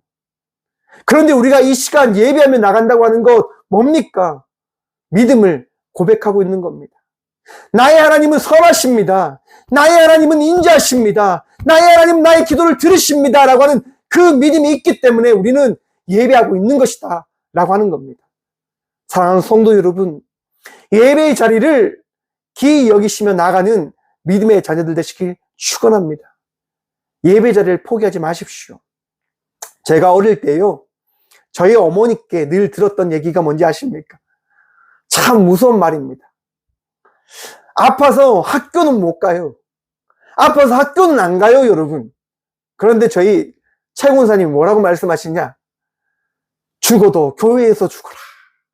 그런데 우리가 이 시간 예배하며 나간다고 하는 것 뭡니까? 믿음을 고백하고 있는 겁니다. 나의 하나님은 선하십니다. 나의 하나님은 인자하십니다. 나의 하나님은 나의 기도를 들으십니다. 라고 하는 그 믿음이 있기 때문에 우리는 예배하고 있는 것이다. 라고 하는 겁니다. 사랑하는 성도 여러분, 예배의 자리를 기이 여기시며 나가는 믿음의 자녀들 되시길 축원합니다. 예배 자리를 포기하지 마십시오. 제가 어릴 때요, 저희 어머니께 늘 들었던 얘기가 뭔지 아십니까? 참 무서운 말입니다. 아파서 학교는 못 가요. 아파서 학교는 안 가요, 여러분. 그런데 저희 최군사님이 뭐라고 말씀하시냐? 죽어도 교회에서 죽어라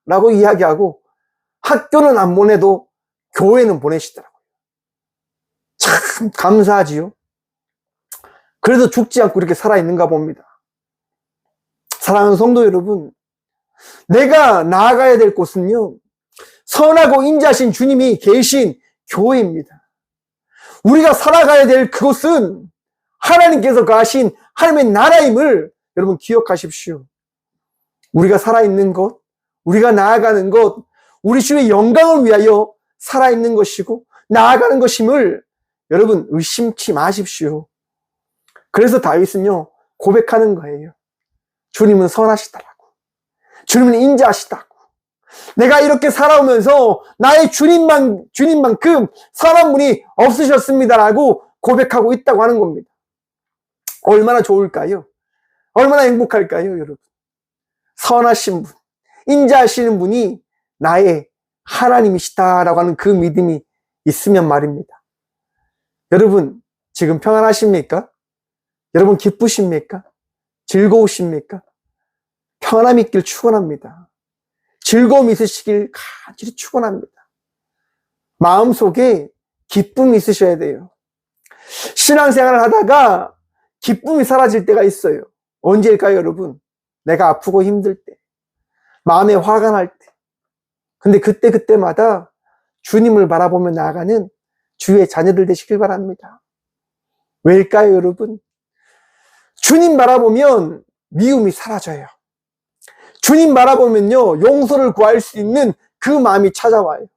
라고 이야기하고 학교는 안 보내도 교회는 보내시더라고요. 참 감사하지요. 그래도 죽지 않고 이렇게 살아있는가 봅니다. 사랑하는 성도 여러분, 내가 나아가야 될 곳은요, 선하고 인자하신 주님이 계신 교회입니다. 우리가 살아가야 될 그곳은 하나님께서 가신 하나님의 나라임을 여러분 기억하십시오. 우리가 살아있는 것, 우리가 나아가는 것, 우리 주의 영광을 위하여 살아있는 것이고 나아가는 것임을 여러분 의심치 마십시오. 그래서 다윗은요 고백하는 거예요. 주님은 선하시다라고. 주님은 인자하시다고. 내가 이렇게 살아오면서 나의 주님만큼 선한 분이 없으셨습니다라고 고백하고 있다고 하는 겁니다. 얼마나 좋을까요? 얼마나 행복할까요, 여러분? 선하신 분, 인자하시는 분이 나의 하나님이시다라고 하는 그 믿음이 있으면 말입니다. 여러분, 지금 평안하십니까? 여러분 기쁘십니까? 즐거우십니까? 평안함이 있길 축원합니다. 즐거움이 있으시길 간절히 축원합니다. 마음속에 기쁨이 있으셔야 돼요. 신앙생활을 하다가 기쁨이 사라질 때가 있어요. 언제일까요, 여러분? 내가 아프고 힘들 때, 마음에 화가 날 때. 근데 그때마다 주님을 바라보며 나아가는 주의 자녀들 되시길 바랍니다. 왜일까요, 여러분? 주님 바라보면 미움이 사라져요. 주님 바라보면요, 용서를 구할 수 있는 그 마음이 찾아와요.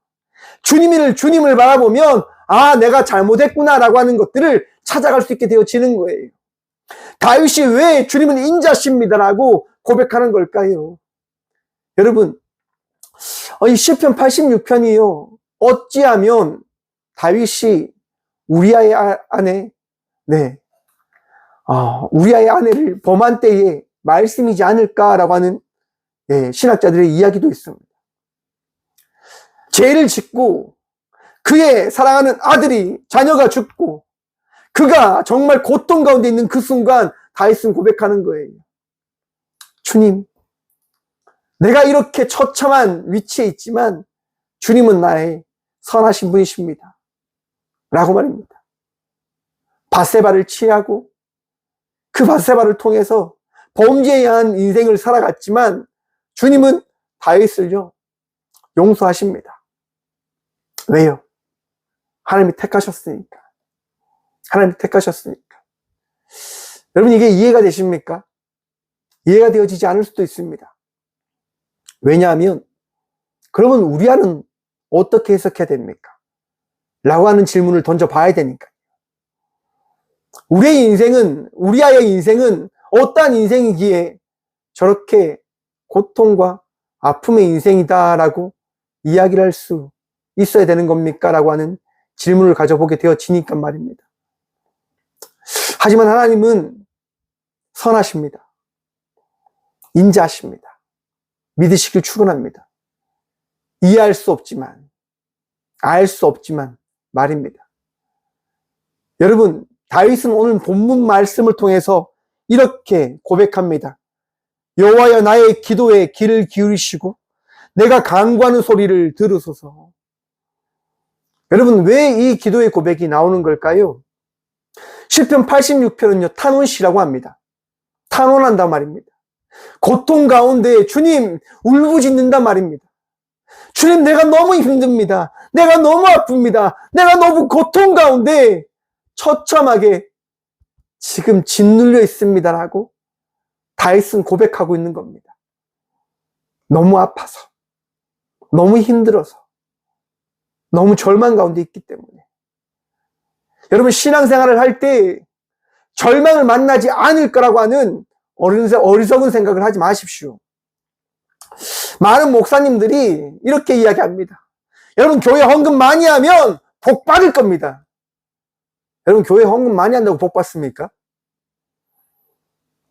주님을 바라보면, 아, 내가 잘못했구나라고 하는 것들을 찾아갈 수 있게 되어지는 거예요. 다윗이 왜 주님은 인자십니다라고 고백하는 걸까요? 여러분, 이 시편 86편이요. 어찌하면 다윗이 우리아의 아내, 우리아의 아내를 범한 때의 말씀이지 않을까라고 하는 신학자들의 이야기도 있습니다. 죄를 짓고 그의 사랑하는 아들이 자녀가 죽고 그가 정말 고통 가운데 있는 그 순간 다윗은 고백하는 거예요. 주님, 내가 이렇게 처참한 위치에 있지만 주님은 나의 선하신 분이십니다. 라고 말입니다. 밧세바를 취하고 그 밧세바를 통해서 범죄에 의한 인생을 살아갔지만 주님은 다윗을요 용서하십니다. 왜요? 하나님이 택하셨으니까. 하나님이 택하셨으니까. 여러분 이게 이해가 되십니까? 이해가 되어지지 않을 수도 있습니다. 왜냐하면 그러면 우리 아는 어떻게 해석해야 됩니까? 라고 하는 질문을 던져봐야 되니까. 우리 아이의 인생은 어떠한 인생이기에 저렇게 고통과 아픔의 인생이다라고 이야기를 할 수 있어야 되는 겁니까? 라고 하는 질문을 가져보게 되어지니까 말입니다. 하지만 하나님은 선하십니다. 인자하십니다. 믿으시길 축원합니다. 이해할 수 없지만, 알 수 없지만 말입니다. 여러분, 다윗은 오늘 본문 말씀을 통해서 이렇게 고백합니다. 여호와여 나의 기도에 귀를 기울이시고 내가 간구하는 소리를 들으소서. 여러분, 왜 이 기도의 고백이 나오는 걸까요? 시편 86편은요, 탄원시라고 합니다. 탄원한단 말입니다. 고통 가운데 주님 울부짖는단 말입니다. 주님, 내가 너무 힘듭니다. 내가 너무 아픕니다. 내가 너무 고통 가운데 처참하게 지금 짓눌려 있습니다라고 다윗은 고백하고 있는 겁니다. 너무 아파서, 너무 힘들어서, 너무 절망 가운데 있기 때문에. 여러분, 신앙생활을 할 때 절망을 만나지 않을 거라고 하는 어리석은 생각을 하지 마십시오. 많은 목사님들이 이렇게 이야기합니다. 여러분, 교회 헌금 많이 하면 복 받을 겁니다. 여러분, 교회 헌금 많이 한다고 복 받습니까?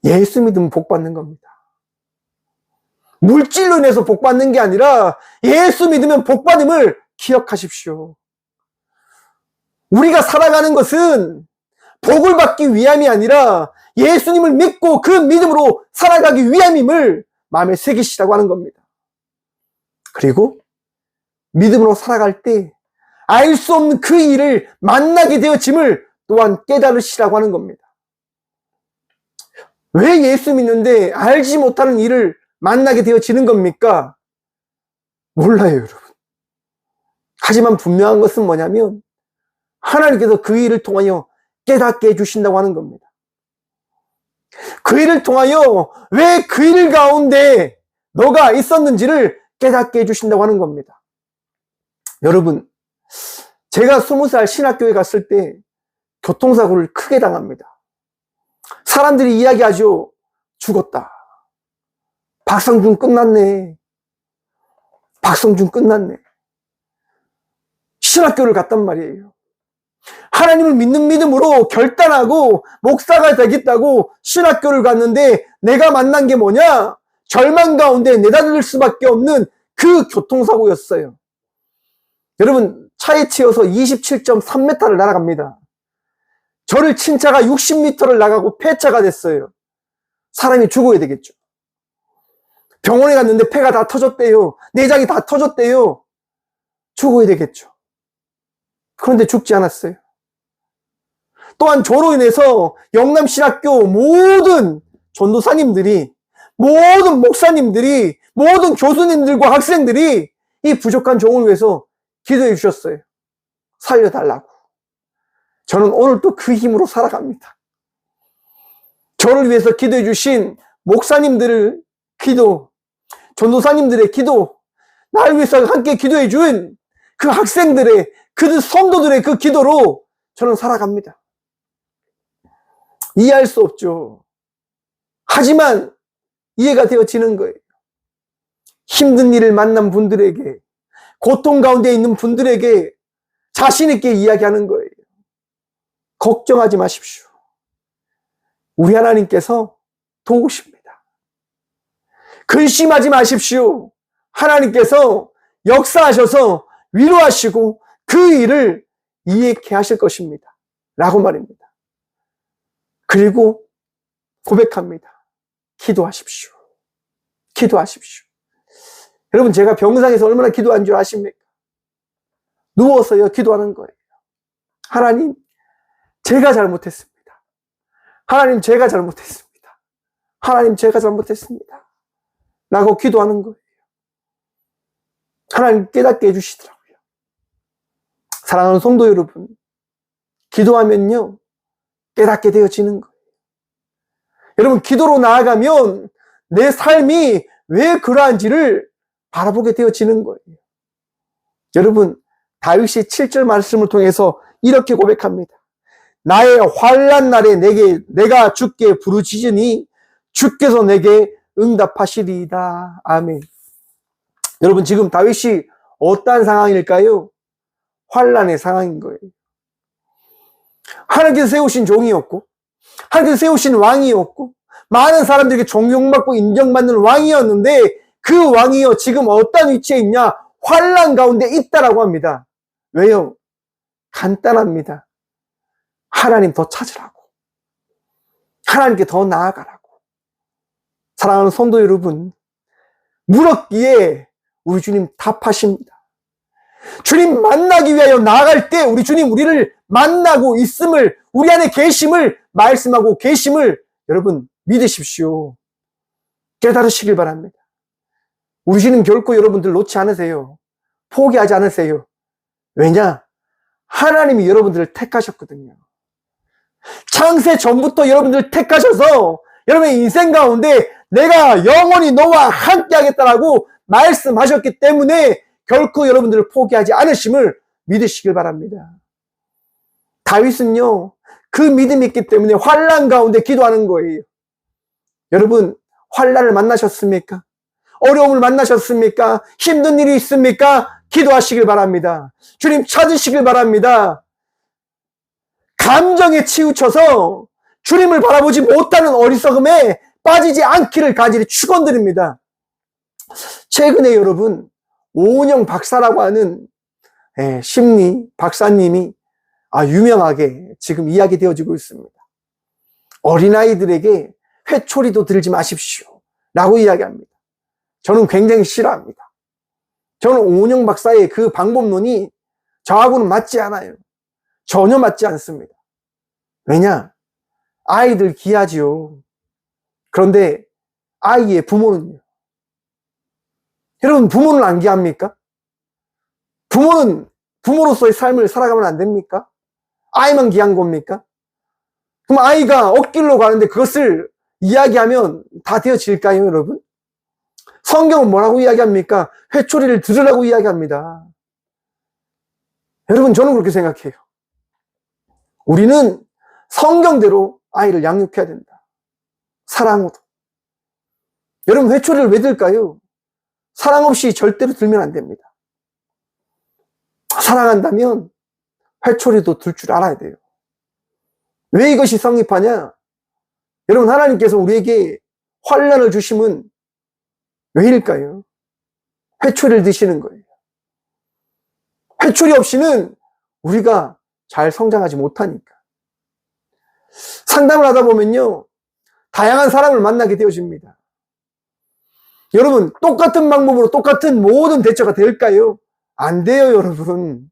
예수 믿으면 복 받는 겁니다. 물질로 인해서 복 받는 게 아니라 예수 믿으면 복 받음을 기억하십시오. 우리가 살아가는 것은 복을 받기 위함이 아니라 예수님을 믿고 그 믿음으로 살아가기 위함임을 마음에 새기시라고 하는 겁니다. 그리고 믿음으로 살아갈 때 알 수 없는 그 일을 만나게 되어짐을 또한 깨달으시라고 하는 겁니다. 왜 예수 믿는데 알지 못하는 일을 만나게 되어지는 겁니까? 몰라요, 여러분. 하지만 분명한 것은 뭐냐면 하나님께서 그 일을 통하여 깨닫게 해주신다고 하는 겁니다. 그 일을 통하여 왜 그 일 가운데 너가 있었는지를 깨닫게 해주신다고 하는 겁니다. 여러분, 제가 20살 신학교에 갔을 때 교통사고를 크게 당합니다. 사람들이 이야기하죠. 죽었다. 박성준 끝났네. 박성준 끝났네. 신학교를 갔단 말이에요. 하나님을 믿는 믿음으로 결단하고 목사가 되겠다고 신학교를 갔는데 내가 만난 게 뭐냐? 절망 가운데 내다들 수밖에 없는 그 교통사고였어요. 여러분, 차에 치여서 27.3m를 날아갑니다. 저를 친 차가 60m를 나가고 폐차가 됐어요. 사람이 죽어야 되겠죠. 병원에 갔는데 폐가 다 터졌대요. 내장이 다 터졌대요. 죽어야 되겠죠. 그런데 죽지 않았어요. 또한 저로 인해서 영남신학교 모든 전도사님들이, 모든 목사님들이, 모든 교수님들과 학생들이 이 부족한 종을 위해서 기도해 주셨어요. 살려달라고. 저는 오늘 또 그 힘으로 살아갑니다. 저를 위해서 기도해 주신 목사님들의 기도, 전도사님들의 기도, 나를 위해서 함께 기도해 준 그 학생들의, 그 성도들의 그 기도로 저는 살아갑니다. 이해할 수 없죠. 하지만 이해가 되어지는 거예요. 힘든 일을 만난 분들에게, 고통 가운데 있는 분들에게 자신 있게 이야기하는 거예요. 걱정하지 마십시오. 우리 하나님께서 도우십니다. 근심하지 마십시오. 하나님께서 역사하셔서 위로하시고 그 일을 이해케 하실 것입니다. 라고 말입니다. 그리고 고백합니다. 기도하십시오. 기도하십시오. 여러분, 제가 병상에서 얼마나 기도한 줄 아십니까? 누워서요, 기도하는 거예요. 하나님, 제가 잘못했습니다. 하나님, 제가 잘못했습니다. 하나님, 제가 잘못했습니다. 라고 기도하는 거예요. 하나님 깨닫게 해주시더라고요. 사랑하는 성도 여러분, 기도하면요, 깨닫게 되어지는 거예요. 여러분, 기도로 나아가면 내 삶이 왜 그러한지를 바라보게 되어지는 거예요. 여러분, 다윗이 7절 말씀을 통해서 이렇게 고백합니다. 나의 환난 날에 내가 주께 부르짖으니 주께서 내게 응답하시리이다. 아멘. 여러분, 지금 다윗이 어떠한 상황일까요? 환난의 상황인 거예요. 하나님께서 세우신 종이었고, 하나님께서 세우신 왕이었고, 많은 사람들에게 존경받고 인정받는 왕이었는데, 그 왕이요, 지금 어떤 위치에 있냐? 환난 가운데 있다라고 합니다. 왜요? 간단합니다. 하나님 더 찾으라고. 하나님께 더 나아가라고. 사랑하는 성도 여러분, 물었기에 우리 주님 답하십니다. 주님 만나기 위하여 나아갈 때 우리 주님 우리를 만나고 있음을, 우리 안에 계심을 말씀하고 계심을 여러분 믿으십시오. 깨달으시길 바랍니다. 우리 주님 결코 여러분들 놓지 않으세요. 포기하지 않으세요. 왜냐? 하나님이 여러분들을 택하셨거든요. 창세 전부터 여러분들을 택하셔서 여러분의 인생 가운데 내가 영원히 너와 함께 하겠다라고 말씀하셨기 때문에 결코 여러분들을 포기하지 않으심을 믿으시길 바랍니다. 다윗은요, 그 믿음이 있기 때문에 환난 가운데 기도하는 거예요. 여러분, 환난을 만나셨습니까? 어려움을 만나셨습니까? 힘든 일이 있습니까? 기도하시길 바랍니다. 주님 찾으시길 바랍니다. 감정에 치우쳐서 주님을 바라보지 못하는 어리석음에 빠지지 않기를 간절히 축원드립니다. 최근에 여러분, 오은영 박사라고 하는 심리 박사님이 유명하게 지금 이야기되어지고 있습니다. 어린아이들에게 회초리도 들지 마십시오 라고 이야기합니다. 저는 굉장히 싫어합니다. 저는 오은영 박사의 그 방법론이 저하고는 맞지 않아요. 전혀 맞지 않습니다. 왜냐? 아이들 귀하지요. 그런데 아이의 부모는요? 여러분, 부모는 안 귀합니까? 부모는 부모로서의 삶을 살아가면 안 됩니까? 아이만 귀한 겁니까? 그럼 아이가 억길로 가는데 그것을 이야기하면 다 되어질까요, 여러분? 성경은 뭐라고 이야기합니까? 회초리를 들으라고 이야기합니다. 여러분, 저는 그렇게 생각해요. 우리는 성경대로 아이를 양육해야 된다. 사랑으로. 여러분, 회초리를 왜 들까요? 사랑 없이 절대로 들면 안 됩니다. 사랑한다면 회초리도 들 줄 알아야 돼요. 왜 이것이 성립하냐? 여러분, 하나님께서 우리에게 환난을 주심은 왜일까요? 회초리를 드시는 거예요. 회초리 없이는 우리가 잘 성장하지 못하니까. 상담을 하다 보면요, 다양한 사람을 만나게 되어집니다. 여러분, 똑같은 방법으로 똑같은 모든 대처가 될까요? 안 돼요, 여러분.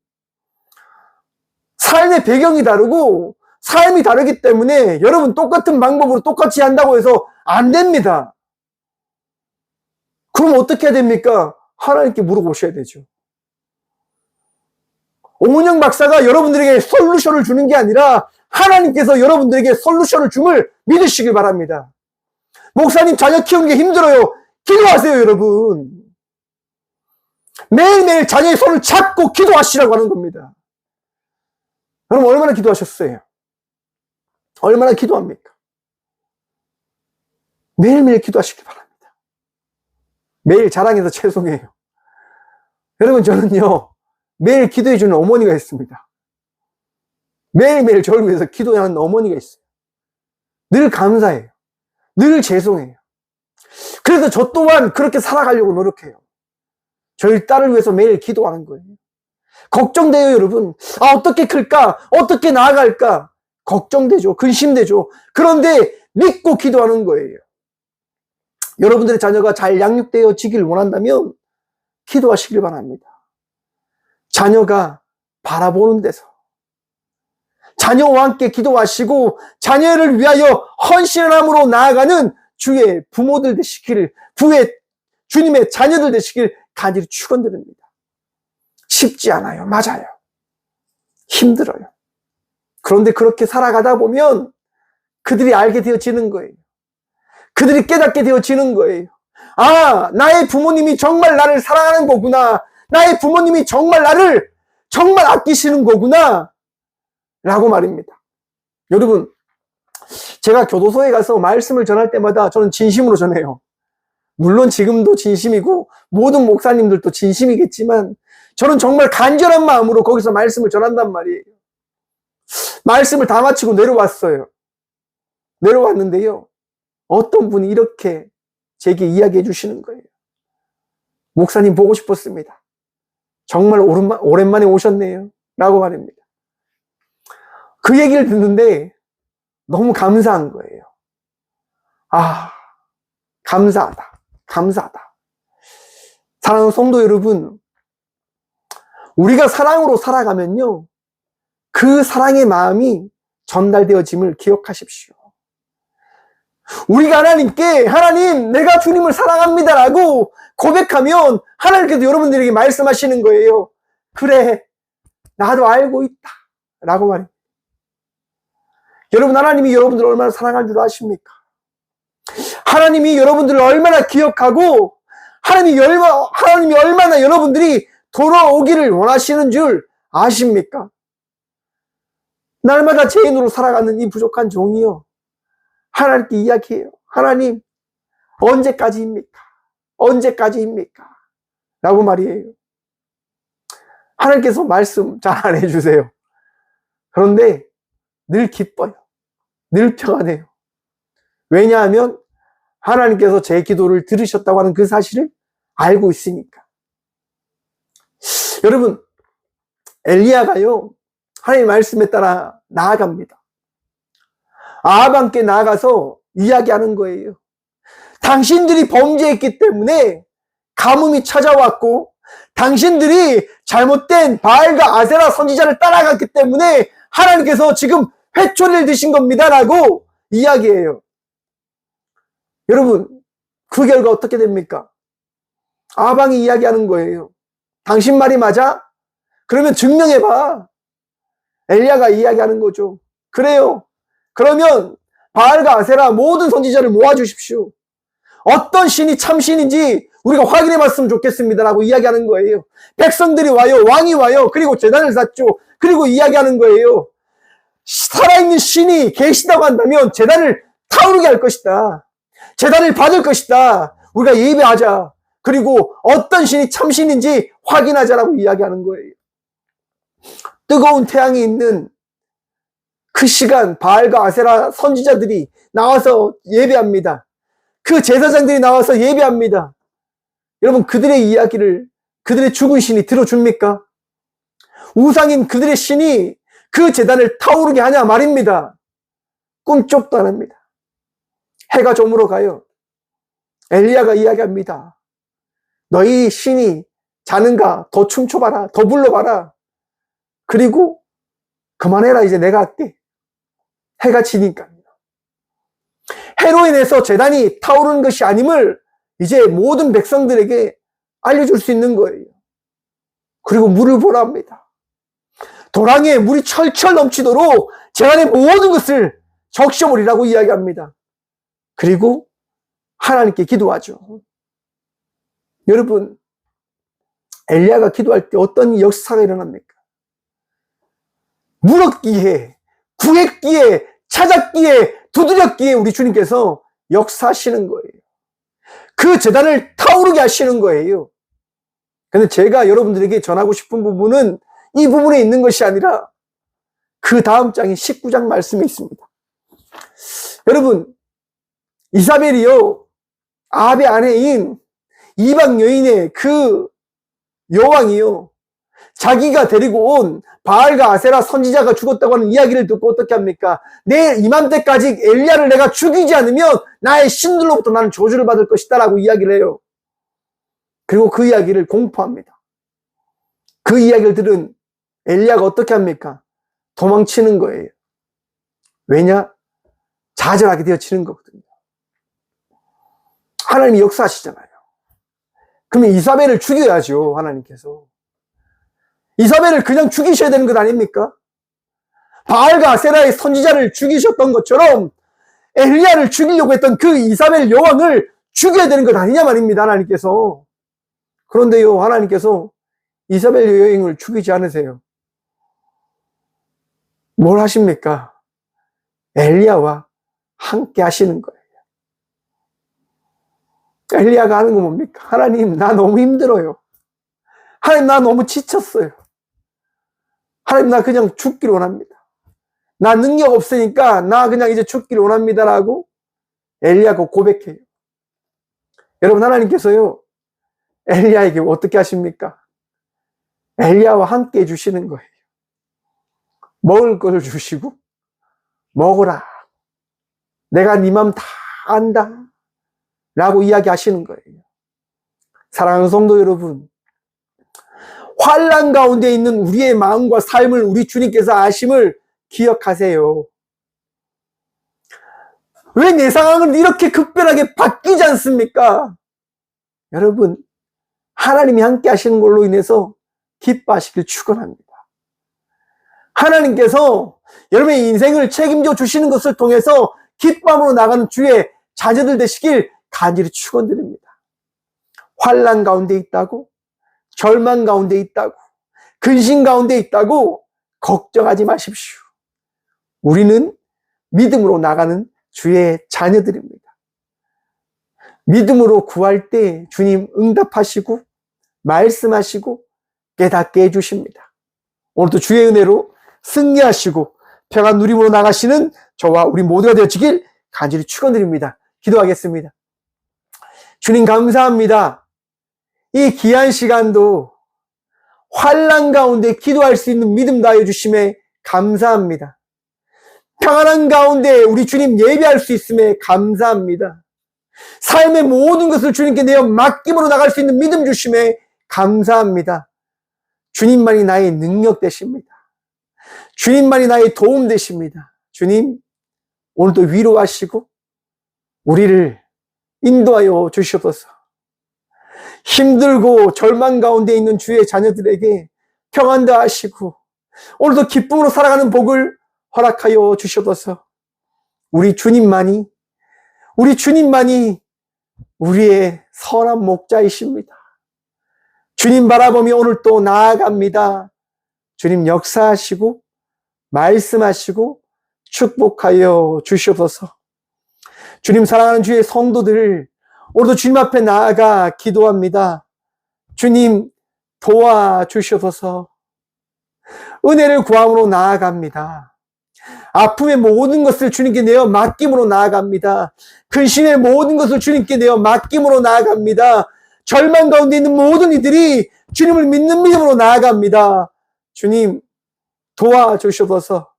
삶의 배경이 다르고 삶이 다르기 때문에 여러분 똑같은 방법으로 똑같이 한다고 해서 안 됩니다. 그럼 어떻게 해야 됩니까? 하나님께 물어보셔야 되죠. 오은영 박사가 여러분들에게 솔루션을 주는 게 아니라 하나님께서 여러분들에게 솔루션을 줌을 믿으시길 바랍니다. 목사님, 자녀 키우는 게 힘들어요. 기도하세요, 여러분. 매일매일 자녀의 손을 잡고 기도하시라고 하는 겁니다. 여러분, 얼마나 기도하셨어요? 얼마나 기도합니까? 매일매일 기도하시길 바랍니다. 매일 자랑해서 죄송해요. 여러분, 저는요, 매일 기도해주는 어머니가 있습니다. 매일매일 저를 위해서 기도하는 어머니가 있어요. 늘 감사해요. 늘 죄송해요. 그래서 저 또한 그렇게 살아가려고 노력해요. 저희 딸을 위해서 매일 기도하는 거예요. 걱정돼요, 여러분. 어떻게 클까? 어떻게 나아갈까? 걱정되죠. 근심되죠. 그런데 믿고 기도하는 거예요. 여러분들의 자녀가 잘 양육되어지길 원한다면 기도하시길 바랍니다. 자녀가 바라보는 데서 자녀와 함께 기도하시고 자녀를 위하여 헌신함으로 나아가는 주의 부모들 되시기를, 주님의 자녀들 되시길 간절히 축원드립니다. 쉽지 않아요. 맞아요. 힘들어요. 그런데 그렇게 살아가다 보면 그들이 알게 되어지는 거예요. 그들이 깨닫게 되어지는 거예요. 아, 나의 부모님이 정말 나를 사랑하는 거구나. 나의 부모님이 정말 나를 정말 아끼시는 거구나. 라고 말입니다. 여러분, 제가 교도소에 가서 말씀을 전할 때마다 저는 진심으로 전해요. 물론 지금도 진심이고 모든 목사님들도 진심이겠지만 저는 정말 간절한 마음으로 거기서 말씀을 전한단 말이에요. 말씀을 다 마치고 내려왔어요. 내려왔는데요. 어떤 분이 이렇게 제게 이야기해 주시는 거예요. 목사님 보고 싶었습니다. 정말 오랜만에 오셨네요. 라고 말입니다. 그 얘기를 듣는데 너무 감사한 거예요. 아, 감사하다. 감사하다. 사랑하는 성도 여러분, 우리가 사랑으로 살아가면요, 그 사랑의 마음이 전달되어짐을 기억하십시오. 우리가 하나님께 하나님, 내가 주님을 사랑합니다라고 고백하면 하나님께서 여러분들에게 말씀하시는 거예요. 그래, 나도 알고 있다. 라고 말입니다. 여러분, 하나님이 여러분들을 얼마나 사랑할 줄 아십니까? 하나님이 여러분들을 얼마나 기억하고 하나님이 얼마나 여러분들이 돌아오기를 원하시는 줄 아십니까? 날마다 죄인으로 살아가는 이 부족한 종이요, 하나님께 이야기해요. 하나님, 언제까지입니까? 언제까지입니까? 라고 말이에요. 하나님께서 말씀 잘 안 해주세요. 그런데 늘 기뻐요. 늘 평안해요. 왜냐하면 하나님께서 제 기도를 들으셨다고 하는 그 사실을 알고 있으니까. 여러분, 엘리야가요, 하나님의 말씀에 따라 나아갑니다. 아합왕께 나아가서 이야기하는 거예요. 당신들이 범죄했기 때문에 가뭄이 찾아왔고, 당신들이 잘못된 바알과 아세라 선지자를 따라갔기 때문에 하나님께서 지금 회초리를 드신 겁니다. 라고 이야기해요. 여러분, 그 결과 어떻게 됩니까? 아합왕이 이야기하는 거예요. 당신 말이 맞아? 그러면 증명해봐. 엘리야가 이야기하는 거죠. 그래요. 그러면 바알과 아세라 모든 선지자를 모아주십시오. 어떤 신이 참신인지 우리가 확인해 봤으면 좋겠습니다. 라고 이야기하는 거예요. 백성들이 와요. 왕이 와요. 그리고 제단을 쌓죠. 그리고 이야기하는 거예요. 살아있는 신이 계시다고 한다면 제단을 타오르게 할 것이다. 제단을 받을 것이다. 우리가 예배하자. 그리고 어떤 신이 참신인지 확인하자라고 이야기하는 거예요. 뜨거운 태양이 있는 그 시간 바알과 아세라 선지자들이 나와서 예배합니다. 그 제사장들이 나와서 예배합니다. 여러분, 그들의 이야기를 그들의 죽은 신이 들어줍니까? 우상인 그들의 신이 그 제단을 타오르게 하냐 말입니다. 꿈쩍도 안 합니다. 해가 저물어 가요. 엘리야가 이야기합니다. 너희 신이 자는가? 더 춤춰봐라. 더 불러봐라. 그리고 그만해라. 이제 내가 할게. 해가 지니까. 해로 인해서 제단이 타오르는 것이 아님을 이제 모든 백성들에게 알려줄 수 있는 거예요. 그리고 물을 보라 합니다. 도랑에 물이 철철 넘치도록 제단의 모든 것을 적셔버리라고 이야기합니다. 그리고 하나님께 기도하죠. 여러분, 엘리야가 기도할 때 어떤 역사가 일어납니까? 물었기에, 구했기에, 찾았기에, 두드렸기에 우리 주님께서 역사하시는 거예요. 그 제단을 타오르게 하시는 거예요. 근데 제가 여러분들에게 전하고 싶은 부분은 이 부분에 있는 것이 아니라 그 다음 장인 19장 말씀에 있습니다. 여러분, 이사벨이요, 아합의 아내인 이방 여인의 그 여왕이요, 자기가 데리고 온 바알과 아세라 선지자가 죽었다고 하는 이야기를 듣고 어떻게 합니까? 내일 이맘때까지 엘리야를 내가 죽이지 않으면 나의 신들로부터 나는 저주를 받을 것이다 라고 이야기를 해요. 그리고 그 이야기를 공포합니다. 그 이야기를 들은 엘리야가 어떻게 합니까? 도망치는 거예요. 왜냐? 좌절하게 되어지는 거거든요. 하나님이 역사하시잖아요. 그러면 이사벨을 죽여야죠, 하나님께서. 이사벨을 그냥 죽이셔야 되는 것 아닙니까? 바알과 아세라의 선지자를 죽이셨던 것처럼 엘리야를 죽이려고 했던 그 이사벨 여왕을 죽여야 되는 것 아니냐 말입니다, 하나님께서. 그런데요, 하나님께서 이사벨 여인을 죽이지 않으세요. 뭘 하십니까? 엘리야와 함께 하시는 거예요. 엘리야가 하는 건 뭡니까? 하나님, 나 너무 힘들어요. 하나님, 나 너무 지쳤어요. 하나님, 나 그냥 죽기를 원합니다. 나 능력 없으니까 나 그냥 이제 죽기를 원합니다라고 엘리야가 고백해요. 여러분, 하나님께서요, 엘리야에게 어떻게 하십니까? 엘리야와 함께 해주시는 거예요. 먹을 것을 주시고, 먹어라. 내가 네 맘 다 안다. 라고 이야기하시는 거예요. 사랑하는 성도 여러분, 환난 가운데 있는 우리의 마음과 삶을 우리 주님께서 아심을 기억하세요. 왜 내 상황은 이렇게 급변하게 바뀌지 않습니까? 여러분, 하나님이 함께 하시는 걸로 인해서 기뻐하시길 축원합니다. 하나님께서 여러분의 인생을 책임져 주시는 것을 통해서 기쁨으로 나가는 주의 자녀들 되시길 간절히 축원드립니다. 환난 가운데 있다고, 절망 가운데 있다고, 근심 가운데 있다고 걱정하지 마십시오. 우리는 믿음으로 나가는 주의 자녀들입니다. 믿음으로 구할 때 주님 응답하시고 말씀하시고 깨닫게 해주십니다. 오늘도 주의 은혜로 승리하시고 평안 누림으로 나가시는 저와 우리 모두가 되어지길 간절히 축원드립니다. 기도하겠습니다. 주님, 감사합니다. 이 귀한 시간도 환난 가운데 기도할 수 있는 믿음 다해 주심에 감사합니다. 평안한 가운데 우리 주님 예배할 수 있음에 감사합니다. 삶의 모든 것을 주님께 내어 맡김으로 나갈 수 있는 믿음 주심에 감사합니다. 주님만이 나의 능력 되십니다. 주님만이 나의 도움 되십니다. 주님, 오늘도 위로하시고 우리를 인도하여 주시옵소서. 힘들고 절망 가운데 있는 주의 자녀들에게 평안도 하시고 오늘도 기쁨으로 살아가는 복을 허락하여 주시옵소서. 우리 주님만이 우리의 선한 목자이십니다. 주님 바라보며 오늘 또 나아갑니다. 주님 역사하시고 말씀하시고 축복하여 주시옵소서. 주님, 사랑하는 주의 성도들, 오늘도 주님 앞에 나아가 기도합니다. 주님 도와주시옵소서. 은혜를 구함으로 나아갑니다. 아픔의 모든 것을 주님께 내어 맡김으로 나아갑니다. 근심의 모든 것을 주님께 내어 맡김으로 나아갑니다. 절망 가운데 있는 모든 이들이 주님을 믿는 믿음으로 나아갑니다. 주님 도와주시옵소서.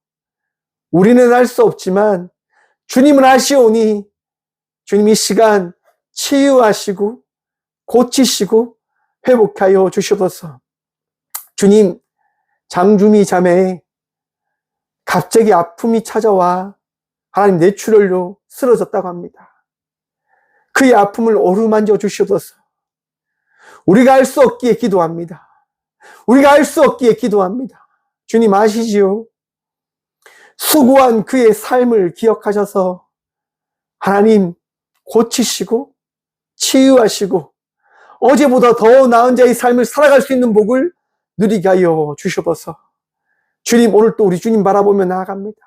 우리는 할 수 없지만 주님은 하시오니 주님 이 시간 치유하시고 고치시고 회복하여 주시옵소서. 주님, 장주미 자매에 갑자기 아픔이 찾아와 하나님 뇌출혈로 쓰러졌다고 합니다. 그의 아픔을 어루만져 주시옵소서. 우리가 알 수 없기에 기도합니다. 우리가 알 수 없기에 기도합니다. 주님 아시지요? 수고한 그의 삶을 기억하셔서 하나님 고치시고 치유하시고 어제보다 더 나은 자의 삶을 살아갈 수 있는 복을 누리게 하여 주시옵소서. 주님, 오늘 또 우리 주님 바라보며 나아갑니다.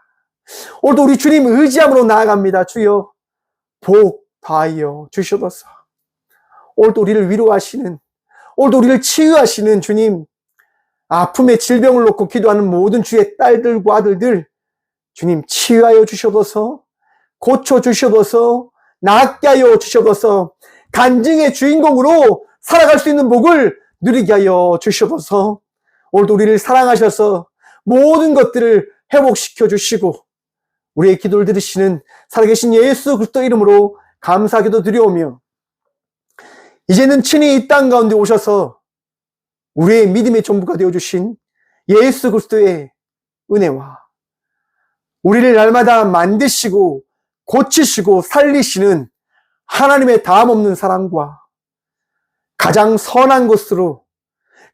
오늘도 우리 주님 의지함으로 나아갑니다. 주여 복 다하여 주시옵소서. 오늘도 우리를 위로하시는, 오늘도 우리를 치유하시는 주님, 아픔의 질병을 놓고 기도하는 모든 주의 딸들과 아들들 주님 치유하여 주시옵소서. 고쳐 주시옵소서. 낫게 하여 주시옵소서. 간증의 주인공으로 살아갈 수 있는 복을 누리게 하여 주시옵소서. 오늘도 우리를 사랑하셔서 모든 것들을 회복시켜 주시고 우리의 기도를 들으시는 살아계신 예수 그리스도 이름으로 감사기도 드려오며 이제는 친히 이 땅 가운데 오셔서 우리의 믿음의 전부가 되어주신 예수 그리스도의 은혜와 우리를 날마다 만드시고 고치시고 살리시는 하나님의 다함없는 사랑과 가장 선한 것으로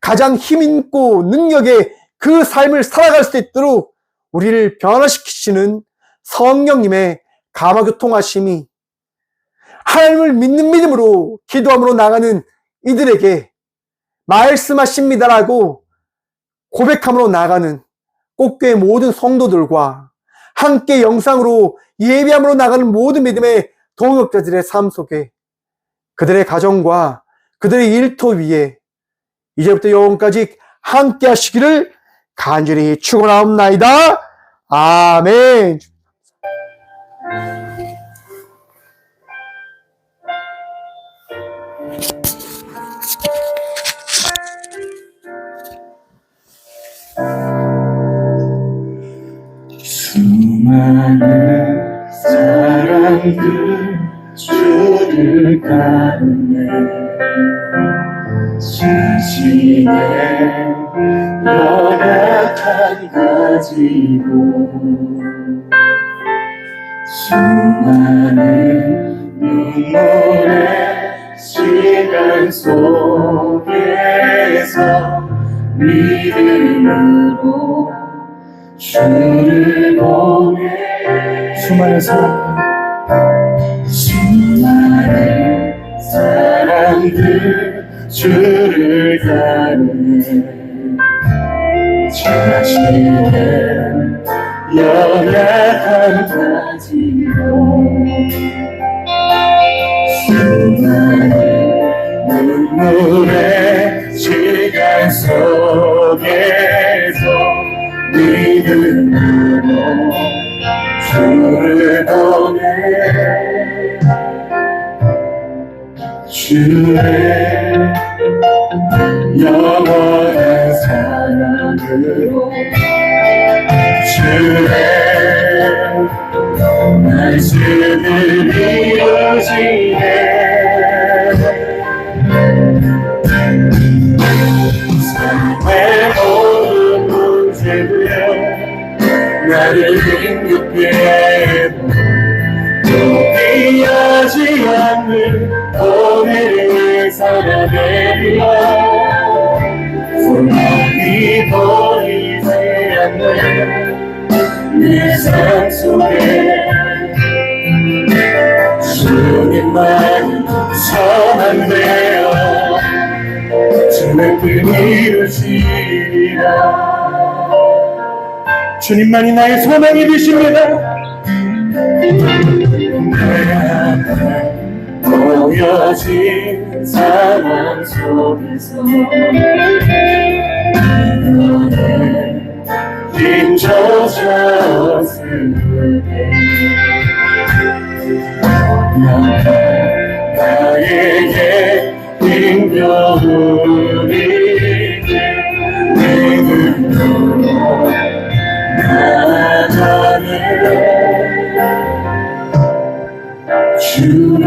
가장 힘있고 능력의 그 삶을 살아갈 수 있도록 우리를 변화시키시는 성령님의 감화교통하심이 하나님을 믿는 믿음으로 기도함으로 나가는 이들에게 말씀하십니다라고 고백함으로 나가는 꽃교회 모든 성도들과 함께 영상으로 예배함으로 나가는 모든 믿음의 동역자들의 삶 속에 그들의 가정과 그들의 일터 위에 이제부터 영원까지 함께 하시기를 간절히 축원하옵나이다. 아멘. 수많은 사람들 주를 따르네 진실의 연약한 가지고 수많은 눈물의 시간 속에서 믿음으로 주를 보내 수많은 사람들 주를 따르네 자신의 연약한 가지로 수많은 눈물의 시간 속에서 믿음으로 주를 보내 주의 영원한 사랑으로 주의 말씀을 이루시네 삶의 모든 문제들 나를 힘겹게 해도 포기하지 않는 오늘을 살아내리라 소망이 보이지 않는 내 삶 속에 주님만 서만 되어 주의 뜻 이루시리라 주님만이 나의 소망이 되십니다 보여진 상황 속에서 힘줘졌을 때 나에게 힘겨운 일들 믿음으로 나아가네 주의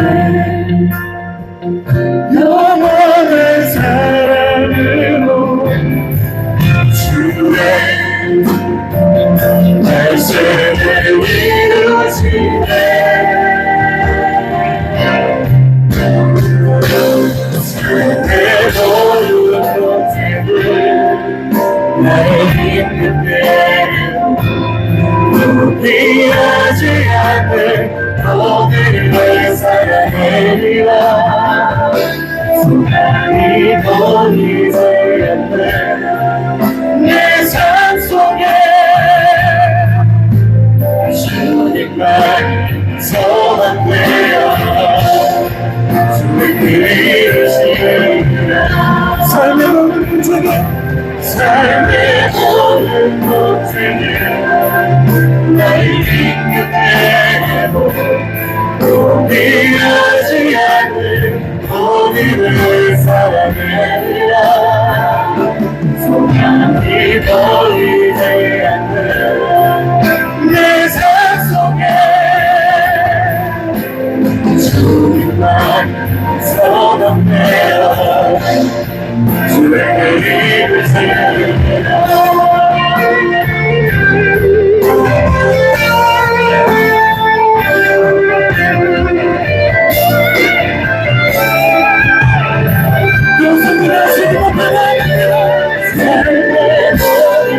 영원한 사랑으로 주의 말씀을 이루시네 삶의 모든 문제들 나의 힘든 포기하지 않는 오늘을 살아내리라 소망이 보이지 않는 내 삶 속에 주님만 소망되어 주의 길 이루시리라 삶의 모든 문제들 나를 힘겹게 해도 포기하지 않는 오늘을 살아내리라 소망이 보이지 않는 내 삶 속에 주님만 소망되어 주의 이름을 세우리라 영생이라 주님 앞에 삶의 모든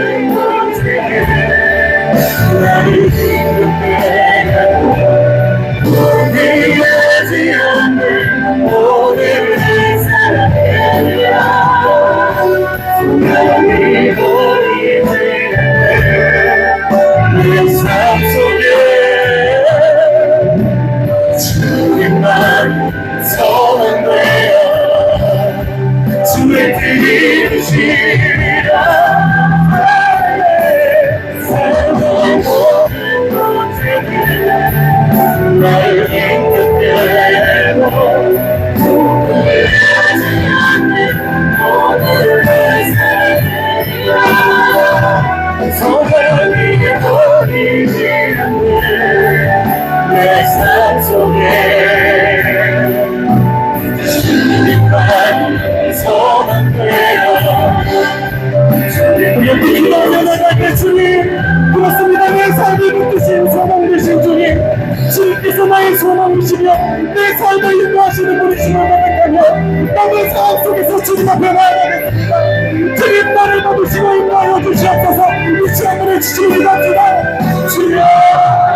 나를 힘들게 해도 후회하지 않는 오늘의 삶이라 소원이 보이지 않는 내 삶 속에 주님만 소망되어 우리 기도하며 나갈 주님 그렇습니다. 내 삶이 붙드신 소망 되신 주님 주님께서 나의 소망이시며 내 삶을 인도하시는 분이시며 고백하며 나의 삶 속에서 주님 앞에 나아가겠습니다. 주님 나를 받으시고 인도하여 주시옵소서 이 시간을 주시옵니다. 주여